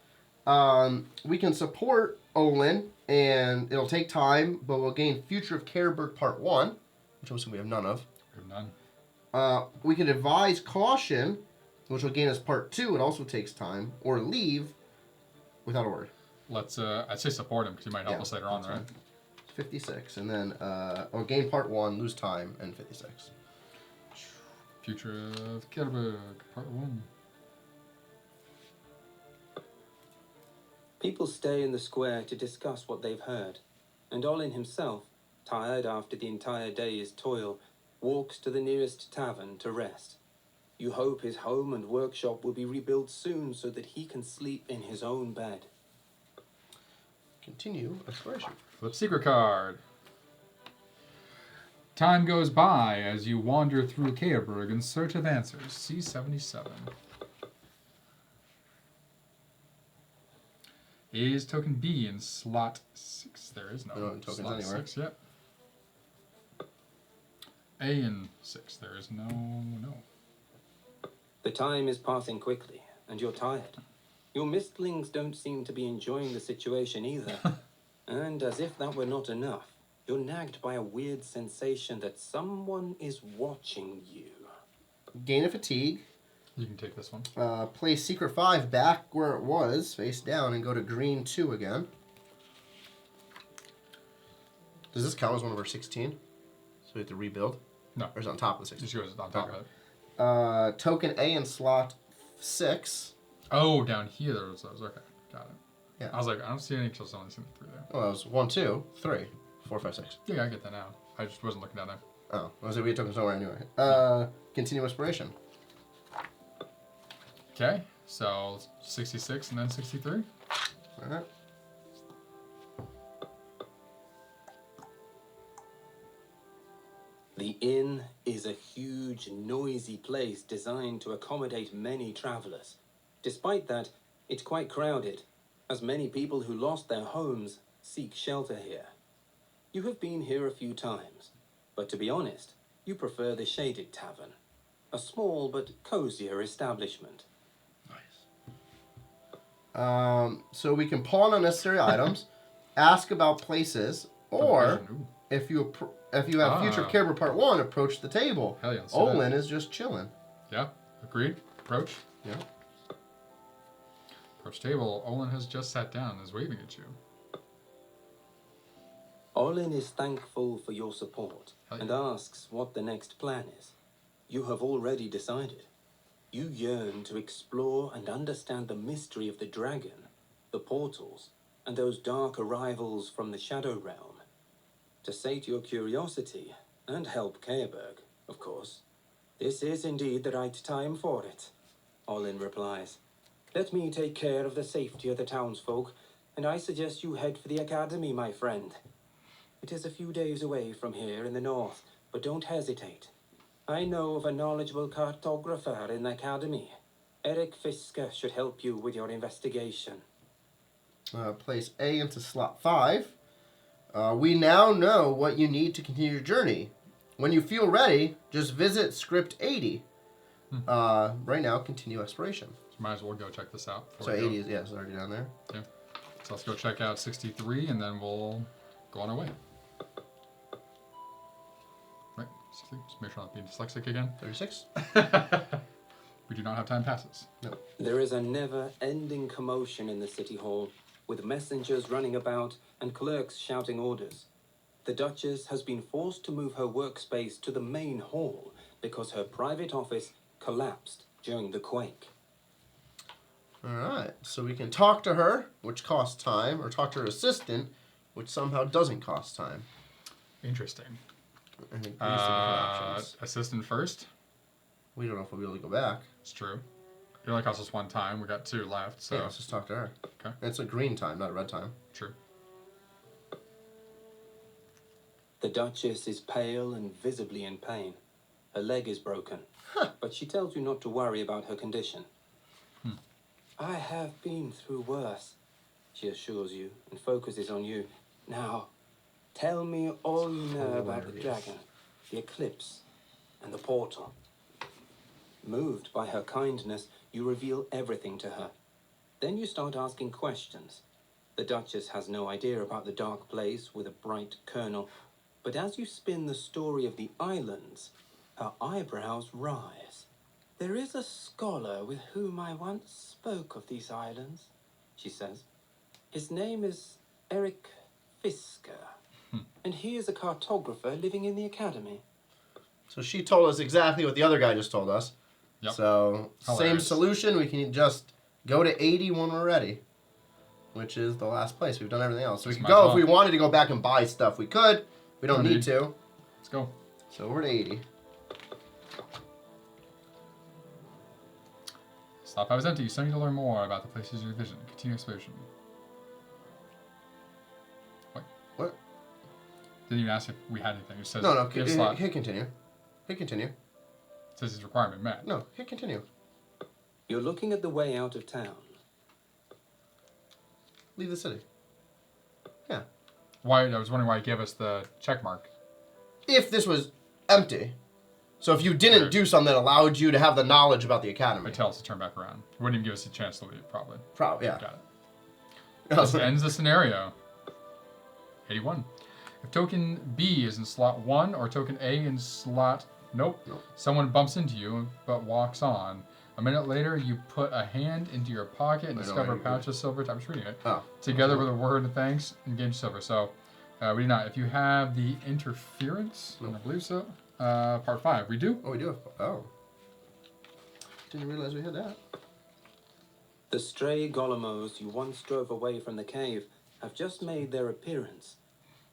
We can support Olin, and it'll take time, but we'll gain Future of Caerberg Part 1, which obviously we have none of. We have none. We can advise Caution, which will gain us Part 2. It also takes time. Or leave without a word. Let's, I'd say support him because he might help us later on, right? 56, and then, or gain Part 1, lose time, and 56. Future of Caerberg, Part 1. People stay in the square to discuss what they've heard, and Olin himself, tired after the entire day's toil, walks to the nearest tavern to rest. You hope his home and workshop will be rebuilt soon so that he can sleep in his own bed. Continue exploration. Flip secret card. Time goes by as you wander through Caerberg in search of answers. C77. Is token B in slot 6? There is no tokens slot anywhere. 6 yet. A in 6. There is no. The time is passing quickly, and you're tired. Your mistlings don't seem to be enjoying the situation either. And as if that were not enough, you're nagged by a weird sensation that someone is watching you. Gain a fatigue. You can take this one. Place Secret 5 back where it was, face down, and go to green 2 again. Does this count as one of our 16? So we have to rebuild? No. Or is it on top of the 16? Just goes on top of it. Token A in slot 6. Oh, down here there was those. Okay, got it. Yeah. I was like, I don't see any kills on this through there. Oh, that was 1, 2, 3, 4, 5, 6. Yeah, I get that now. I just wasn't looking down there. Oh, I was like, we had tokens nowhere anyway. Continue exploration. Okay, so 66 and then 63. Alright. The inn is a huge, noisy place designed to accommodate many travelers. Despite that, it's quite crowded, as many people who lost their homes seek shelter here. You have been here a few times, but to be honest, you prefer the Shaded Tavern, a small but cozier establishment. So we can pawn unnecessary items, ask about places, or Ooh. if you have Future of Caerberg Part 1, approach the table. Hell yeah, let's do Olin is just chilling. Yeah, agreed. Approach. Yeah. Approach table. Olin has just sat down and is waving at you. Olin is thankful for your support and asks what the next plan is. You have already decided. You yearn to explore and understand the mystery of the dragon, the portals, and those dark arrivals from the Shadow Realm. To sate your curiosity and help Caerberg, of course. This is indeed the right time for it, Olin replies. Let me take care of the safety of the townsfolk, and I suggest you head for the academy, my friend. It is a few days away from here in the north, but don't hesitate. I know of a knowledgeable cartographer in the academy. Eric Fisker should help you with your investigation. Place A into slot 5. We now know what you need to continue your journey. When you feel ready, just visit script 80. Right now, continue exploration. So might as well go check this out. So 80 is, it's already down there. Yeah. So let's go check out 63 and then we'll go on our way. Right, 60. Just make sure I'm not being dyslexic again. 36. We do not have time passes. No. There is a never-ending commotion in the city hall, with messengers running about and clerks shouting orders. The Duchess has been forced to move her workspace to the main hall because her private office collapsed during the quake. Alright, so we can talk to her, which costs time, or talk to her assistant, which somehow doesn't cost time. Interesting. I think these are different options. Assistant first. We don't know if we'll be able to go back. It's true. It only costs us one time. We got 2 left, so Yeah, let's just talk to her. Okay. It's a green time, not a red time. True. The Duchess is pale and visibly in pain. Her leg is broken, but she tells you not to worry about her condition. I have been through worse, she assures you, and focuses on you. Now, tell me all you know about the dragon, the Eclipse, and the portal. Moved by her kindness, you reveal everything to her. Then you start asking questions. The Duchess has no idea about the dark place with a bright colonel, but as you spin the story of the islands, her eyebrows rise. There is a scholar with whom I once spoke of these islands, she says. His name is Eric Fisker, and he is a cartographer living in the academy. So she told us exactly what the other guy just told us. Yep. So, same Hilarious. solution. We can just go to 80 when we're ready, which is the last place. We've done everything else. So we Just could might as go well. if we wanted to go back and buy stuff. We could. We don't No need need. to. Let's go. So we're at 80. Stop. I was empty. Still need to learn more about the places you vision. Continue exploration. What? Didn't even ask if we had anything. It says No. give slot. Hit continue. Hit continue. It says his requirement met. No, hit continue. You're looking at the way out of town. Leave the city. Yeah. Why? I was wondering why he gave us the check mark. If this was empty. So if you didn't Right. do something that allowed you to have the knowledge about the academy. It tells us to turn back around. It wouldn't even give us a chance to leave, probably. Probably, yeah. Got it. This ends the scenario. 81. If token B is in slot 1 or token A in slot... Nope. Someone bumps into you but walks on. A minute later, you put a hand into your pocket and I know, discover I a know. pouch of silver. I'm just reading it. Oh. Together with a word of thanks and gain silver. So, we do not. If you have the interference, I believe so. Part 5. We do? Oh, we do. Oh. Didn't realize we had that. The stray Golemos you once drove away from the cave have just made their appearance.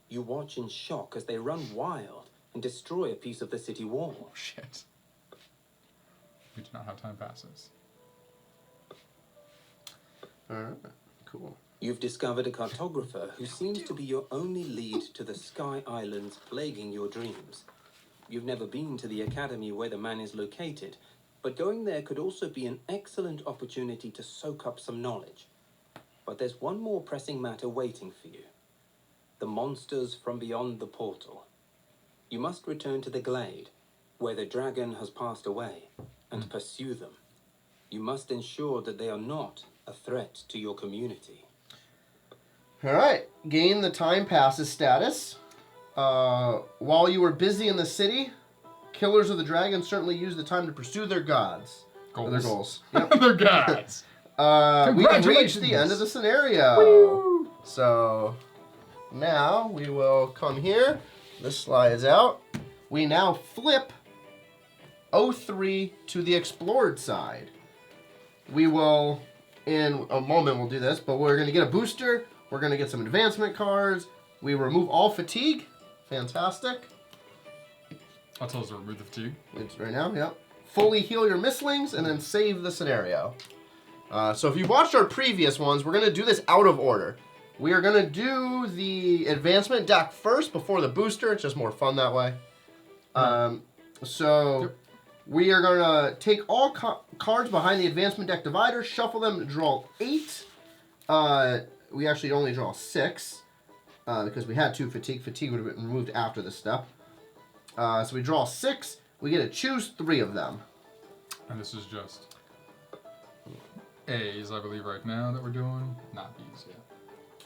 You watch in shock as they run wild and destroy a piece of the city wall. Oh, shit. We do not have time passes. Alright. Cool. You've discovered a cartographer who seems to be your only lead to the Sky Islands plaguing your dreams. You've never been to the academy where the man is located, but going there could also be an excellent opportunity to soak up some knowledge. But there's one more pressing matter waiting for you. The monsters from beyond the portal. You must return to the glade, where the dragon has passed away, and pursue them. You must ensure that they are not a threat to your community. Alright. Gain the time passes status. While you were busy in the city, killers of the dragon certainly used the time to pursue their gods. Or their goals. Yep. They're gods. We have reached Congratulations. the end of the scenario. So now we will come here. This slides out. We now flip 03 to the explored side. We will, in a moment we'll do this, but we're going to get a booster. We're going to get some advancement cards. We remove all fatigue. Fantastic. I'll tell us to remove the fatigue. It's right now, yep. Fully heal your mistlings and then save the scenario. So if you watched our previous ones, we're going to do this out of order. We are going to do the advancement deck first before the booster. It's just more fun that way. We are going to take all cards behind the advancement deck divider, shuffle them to draw 8. We actually only draw 6 because we had 2 fatigue. Fatigue would have been removed after this step. So we draw 6. We get to choose 3 of them. And this is just A's, I believe, right now that we're doing. Not B's yet.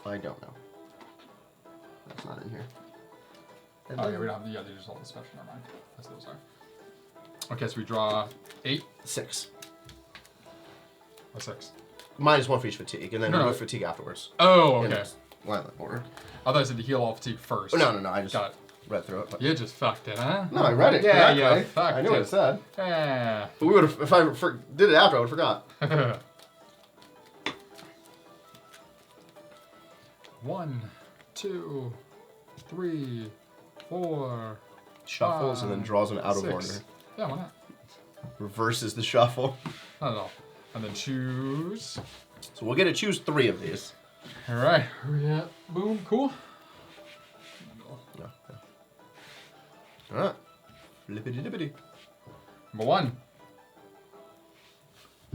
I don't know. That's not in here. And Oh, then yeah, we don't have the, they just hold the special. Never mind. That's what those are. Okay, so we draw 8 6. or 6. Minus 1 for each fatigue, and then No, no. remove fatigue afterwards. Oh, In okay. this line of order. I thought I said to heal all fatigue first. Oh, no. I just Got it. read through it. But... You just fucked it, huh? No, I read it Yeah, correctly. yeah, fucked I knew what it said. Yeah. But we would have, if I did it after, I would have forgot. 1, 2, 3, 4. Shuffles and then draws them out 6. of order. Yeah, why not? Reverses the shuffle. Not at all. And then choose. So we'll get to choose 3 of these. All right. Where we at? Boom. Cool. No. Alright. Flippity dippity. Number 1.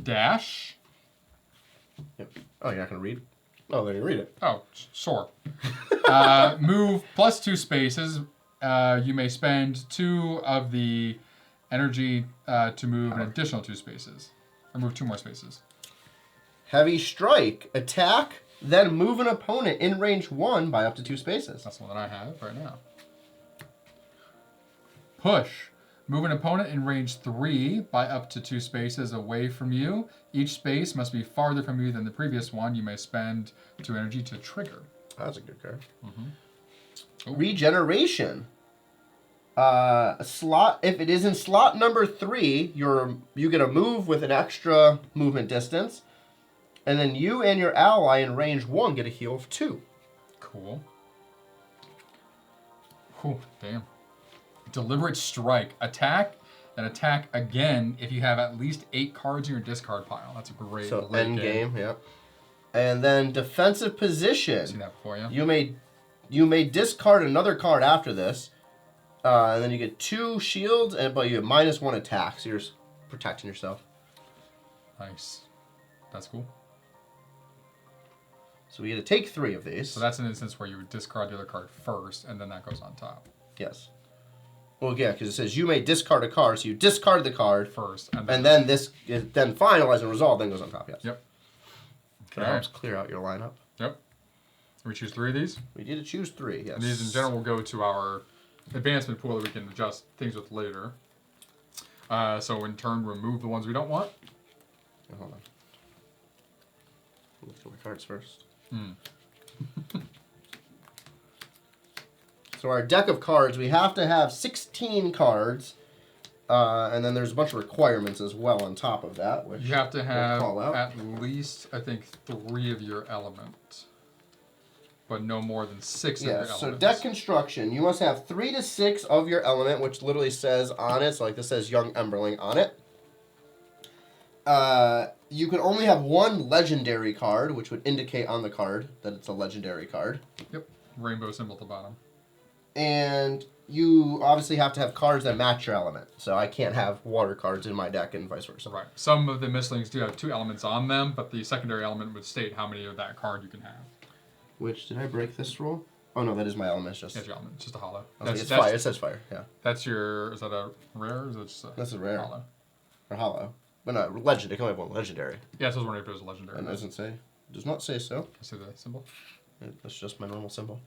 Dash. Yep. Oh, you're not going to read? Oh, then you read it. Oh, sure. Move plus 2 spaces. You may spend 2 of the energy to move an additional 2 spaces. Or move 2 more spaces. Heavy Strike. Attack, then move an opponent in range 1 by up to 2 spaces. That's the one that I have right now. Push. Move an opponent in range 3 by up to 2 spaces away from you. Each space must be farther from you than the previous one. You may spend 2 energy to trigger. That's a good card. Mm-hmm. Regeneration. Slot. If it is in slot number 3, you get a move with an extra movement distance, and then you and your ally in range 1 get a heal of 2. Cool. Whew, damn. Deliberate Strike. Attack and attack again if you have at least 8 cards in your discard pile. That's a great So late end game, yeah. And then Defensive Position. Seen that before, yeah. You may discard another card after this, and then you get 2 shields, but you have -1 attack, so you're protecting yourself. Nice. That's cool. So we get to take 3 of these. So that's an instance where you would discard the other card first, and then that goes on top. Yes. Well, yeah, because it says you may discard a card, so you discard the card First, and then this is then finalized and resolved, then goes on top. Yes. Yep. That helps clear out your lineup. Yep. We choose 3 of these. We need to choose 3. Yes. And these in general will go to our advancement pool that we can adjust things with later. So in turn, remove the ones we don't want. Oh, hold on. Look at my cards first. So our deck of cards, we have to have 16 cards, and then there's a bunch of requirements as well on top of that. Which You have to have we'll call out. at least, I think, 3 of your element, but no more than 6 of your Yeah, elements. so deck construction, you must have 3 to 6 of your element, which literally says on it, so like this says Young Emberling on it. You can only have 1 legendary card, which would indicate on the card that it's a legendary card. Yep, rainbow symbol at the bottom. And you obviously have to have cards that match your element. So I can't have water cards in my deck and vice versa. Right. Some of the mistlings do have 2 elements on them, but the secondary element would state how many of that card you can have. Which, did I break this rule? Oh no, that is my element. It's just, That's your element, it's just a hollow. it's fire. It says fire, yeah. That's your, is that a rare or is it just a That's a rare. hollow? Or hollow. But no, legendary. I can only have 1 legendary. Yeah, so I was wondering if it was a legendary. And it doesn't say. Does not say so. I see the symbol That's just my normal symbol.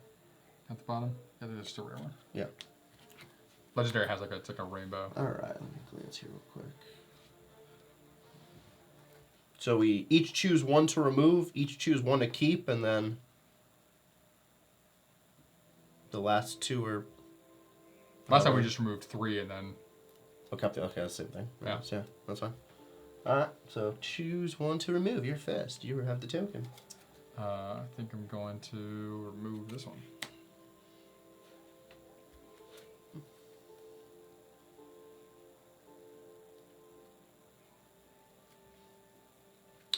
at the bottom. Yeah, there's just a rare one. Yeah. Legendary has it's like a rainbow. Alright, let me glance here real quick. So we each choose 1 to remove, each choose 1 to keep, and then the last 2 are... Last time we just removed 3 and then... Okay, that's the same thing. Yeah. Yeah, that's fine. Alright, so choose 1 to remove. You're first. You have the token. I think I'm going to remove this one.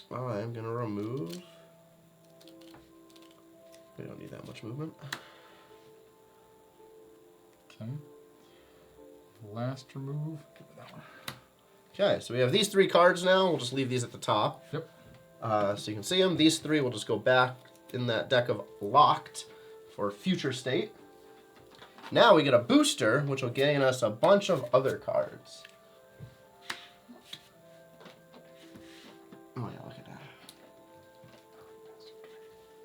I am going to remove... We don't need that much movement. Okay. Last remove. Give me that one. Okay, so we have these 3 cards now. We'll just leave these at the top. Yep. So you can see them. These 3 will just go back in that deck of locked for future state. Now we get a booster, which will gain us a bunch of other cards. Oh yeah, look at that.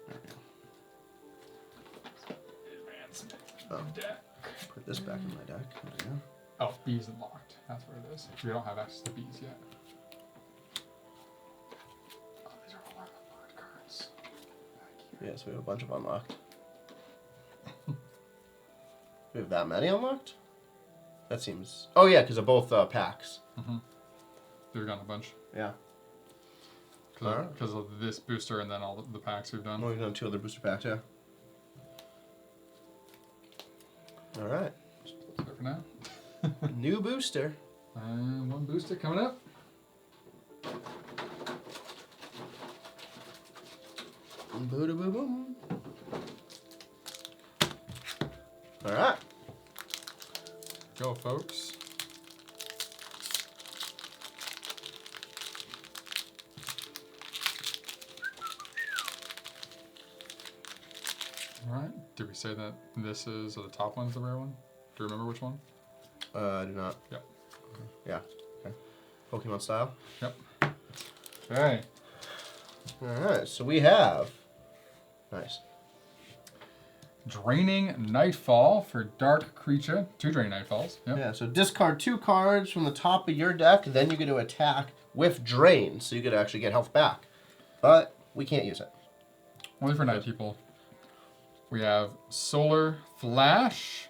There we go. Oh, put this back in my deck. There we go. Oh, B isn't locked. That's where it is. We don't have access to B's yet. Oh, these are all our unlocked cards. Back here. Yes, we have a bunch of unlocked. We have that many unlocked? That seems... Oh yeah, because of both packs. Mm-hmm. We've gotten a bunch. Yeah. Because of this booster and then all the packs we've done. Well, we've done 2 other booster packs, yeah. Alright. That's it for now. New booster. And 1 booster coming up. Boom, boom, boom. Alright. Go, folks. Alright. Did we say that this is the top one's the rare one? Do you remember which one? I do not. Yep. Yeah. Okay. Pokemon style. Yep. Okay. Alright, so we have... Nice. Draining Nightfall for Dark Creature. 2 Draining Nightfalls. Yep. Yeah, so discard 2 cards from the top of your deck, then you get to attack with Drain, so you get to actually get health back. But we can't use it. Only for night people. We have Solar Flash.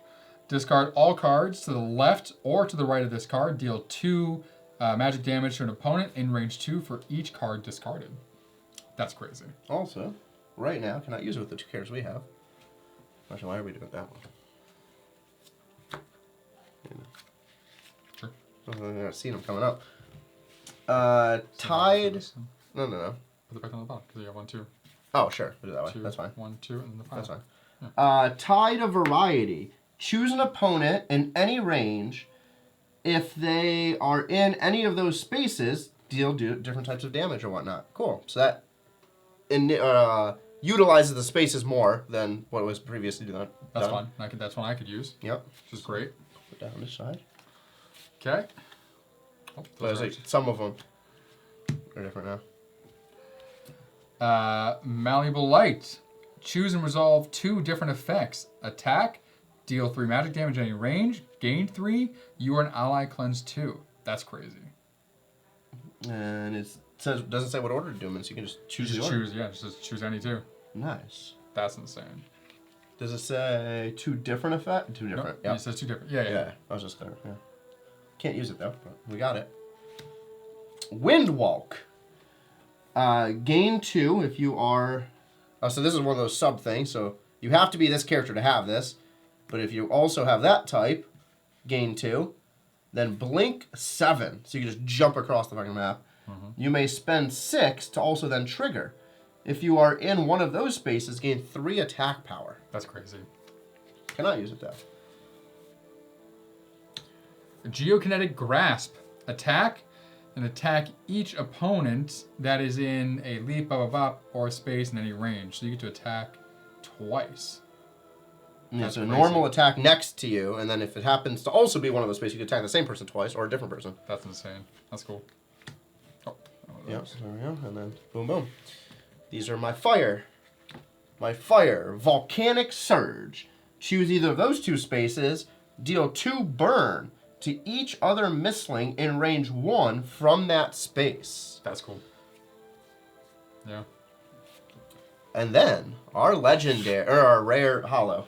Discard all cards to the left or to the right of this card. Deal 2 magic damage to an opponent in range 2 for each card discarded. That's crazy. Also, right now, cannot use it with the 2 cards we have. Actually, why are we doing that one? Sure. I've not seen them coming up. Tide. No. Put it back on the bottom because you have 1, 2. Oh, sure. We'll do it that way. 2, That's fine. 1, 2, and then the 5. That's fine. Yeah. Tide of Variety. Choose an opponent in any range. If they are in any of those spaces, deal different types of damage or whatnot. Cool. So that utilizes the spaces more than what was previously done. That's fine. That's one I could use. Yep. Which is great. Put that on this side. Okay. Oh, But like, some of them are different now. Malleable Light. Choose and resolve 2 different effects. Attack, deal 3 magic damage at any range, gain 3, you or an ally cleanse 2. That's crazy. And it doesn't say what order to do them in, so you can just choose the order. Just choose any 2. Nice. That's insane. Does it say 2 different effects? 2 different. Nope, Yep. it says 2 different. Yeah. I was just there. Yeah. Can't use it though, but we got it. Windwalk. Gain 2 if you are... so this is one of those sub things, so you have to be this character to have this. But if you also have that type, gain 2. Then blink 7, so you can just jump across the fucking map. You may spend 6 to also then trigger. If you are in one of those spaces, gain 3 attack power. That's crazy. Cannot use it though. Geokinetic Grasp. Attack and attack each opponent that is in a leap, or space in any range. So you get to attack twice. Yeah, That's so crazy. normal attack next to you, and then if it happens to also be one of those spaces, you can attack the same person twice or a different person. That's insane. That's cool. Oh, Yep, so there we go, and then boom, boom. These are my fire. My fire, Volcanic Surge. Choose either of those 2 spaces, deal 2 burn to each other mistling in range 1 from that space. That's cool. Yeah. And then our legendary, or our rare hollow,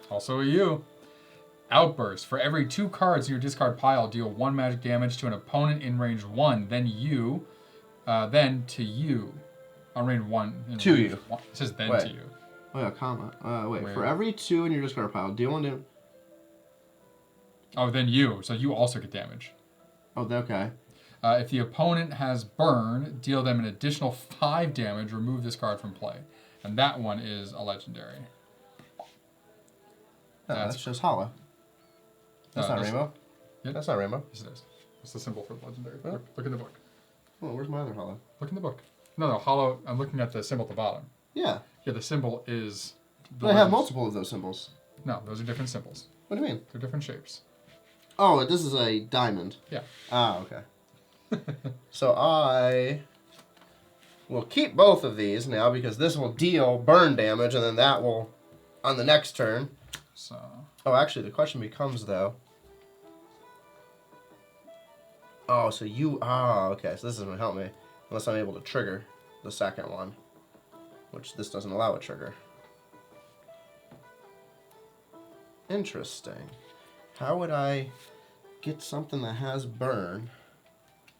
Also a you. Outburst. For every 2 cards in your discard pile, deal 1 magic damage to an opponent in range 1. Then to you. On range 1. To you. 1. It says then Wait. to you. Oh yeah, comma. Wait, Where? for every 2 in your discard pile, deal 1 damage. Oh, then you. So you also get damage. Oh, okay. If the opponent has burn, deal them an additional 5 damage. Remove this card from play. And that one is a legendary. No, that's just hollow. That's not rainbow. Yep. That's not rainbow. Yes, it is. It's the symbol for the legendary. What? Look in the book. Oh, where's my other hollow? Look in the book. No, hollow. I'm looking at the symbol at the bottom. Yeah. Yeah, the symbol is... But I have multiple of those symbols. No, those are different symbols. What do you mean? They're different shapes. Oh, this is a diamond. Yeah. Ah, okay. So I will keep both of these now because this will deal burn damage and then that will, on the next turn. So... Oh, actually, the question becomes, though... Oh, so you... Ah, okay. So this isn't going to help me unless I'm able to trigger the second one, which this doesn't allow a trigger. Interesting. How would I get something that has burn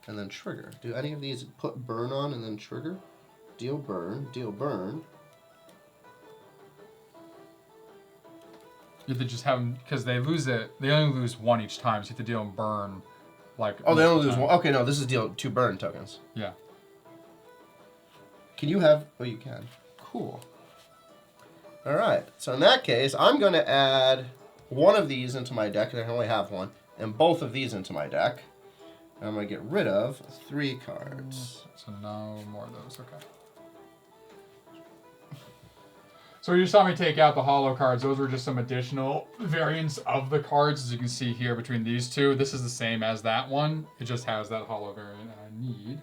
and then trigger? Do any of these put burn on and then trigger? Deal burn, deal burn. You have to just have them, because they lose it, they only lose 1 each time, so you have to deal them burn, like... Oh, they only lose time. 1. Okay, no, this is deal 2 burn tokens. Yeah. Can you have... Oh, you can. Cool. Alright, so in that case, I'm going to add 1 of these into my deck, and I can only have 1, and both of these into my deck. And I'm going to get rid of 3 cards. So no more of those, okay. So you saw me take out the hollow cards. Those were just some additional variants of the cards, as you can see here between these 2. This is the same as that one. It just has that hollow variant I need.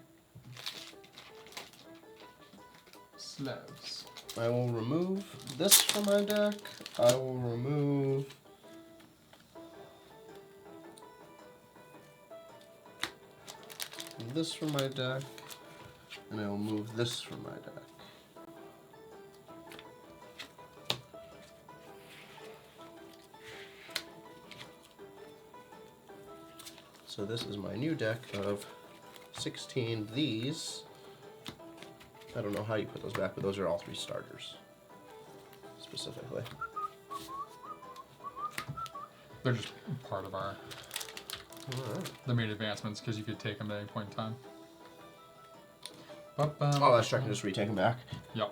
slabs. I will remove this from my deck. I will remove this from my deck. And I will move this from my deck. So this is my new deck of 16 these. I don't know how you put those back, but those are all 3 starters, specifically. They're just part of our Alright. the main advancements because you could take them at any point in time. Oh, that's true. I can just retake them back. Yep.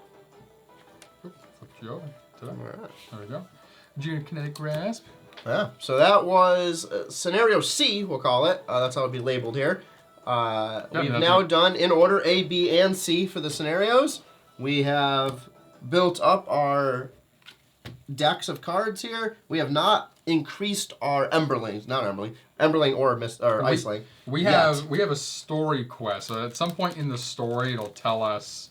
Oop, flipped you over. Alright. There we go. Geokinetic grasp. Yeah, so that was scenario C, we'll call it. That's how it'll be labeled here. We've now done in order A, B, and C for the scenarios. We have built up our decks of cards here. We have not increased our Emberling or Iceling. We have a story quest. So at some point in the story, it'll tell us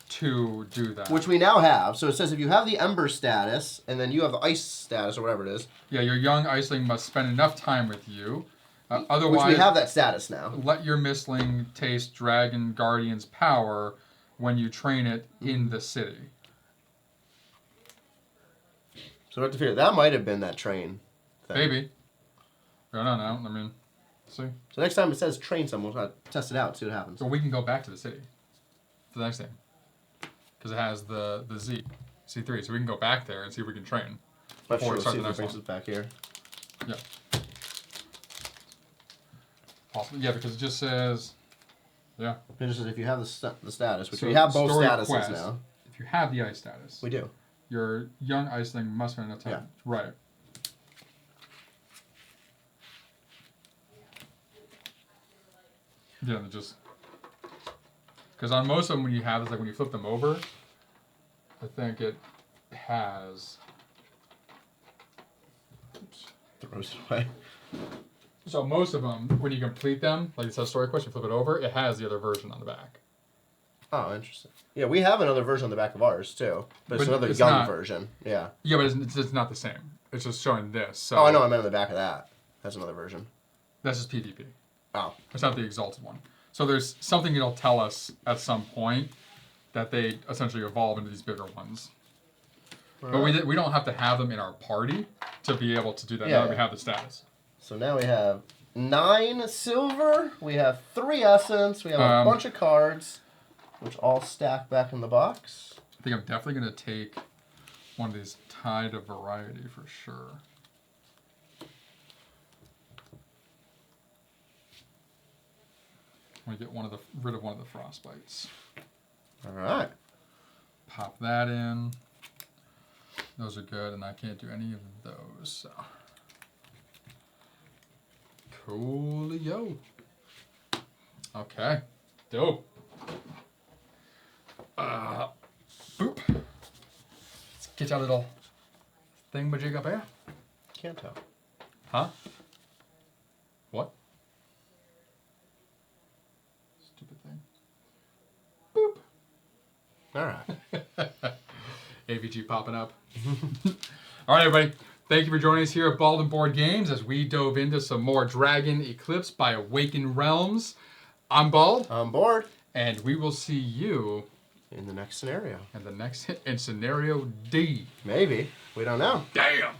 to do that. Which we now have. So it says if you have the Ember status, and then you have the Ice status, or whatever it is. Yeah, your young Iceling must spend enough time with you. Otherwise, which we have that status now. Let your mistling taste Dragon Guardian's power when you train it in the city. So we have to figure that might have been that train thing. Maybe. I don't know. I mean, see. So next time it says train someone, we'll test it out, see what happens. So we can go back to the city for the next game. Because it has the C3. So we can go back there and see if we can train. Let's before we start see the if it next brings one. us back here. Yeah. Possibly. Yeah, because it just says, yeah. It just says if you have the status, which So we have both story statuses quest, now. If you have the ice status, We do. your young Iceling must spend enough time. Yeah. Right. Yeah, and just because on most of them, when you have this, like when you flip them over, I think it has. Oops. Throws it away. So most of them, when you complete them, like it says story quest, you flip it over, it has the other version on the back. Oh, interesting. Yeah, we have another version on the back of ours too, but it's another it's young not- version. Yeah. Yeah, but it's not the same. It's just showing this. So Oh, I know. I meant on the back of that. That's another version. That's just PvP. Oh. It's not the exalted one. So there's something it'll tell us at some point that they essentially evolve into these bigger ones. But we don't have to have them in our party to be able to do that now that we have the status. So now we have 9 silver. We have 3 essence. We have a bunch of cards, which all stack back in the box. I think I'm definitely going to take one of these Tide of Variety for sure. I'm going to get rid of one of the frostbites. All right. Pop that in. Those are good, and I can't do any of those. So. Coolio. Okay. Dope. Boop. Let's get your little thingamajig up here. Can't tell. Huh? What? Stupid thing. Boop. All right. AVG popping up. All right, everybody. Thank you for joining us here at Baldwin Board Games as we dove into some more Dragon Eclipse by Awaken Realms. I'm Bald. I'm bored. And we will see you In the next scenario. in scenario D. Maybe. We don't know. Damn.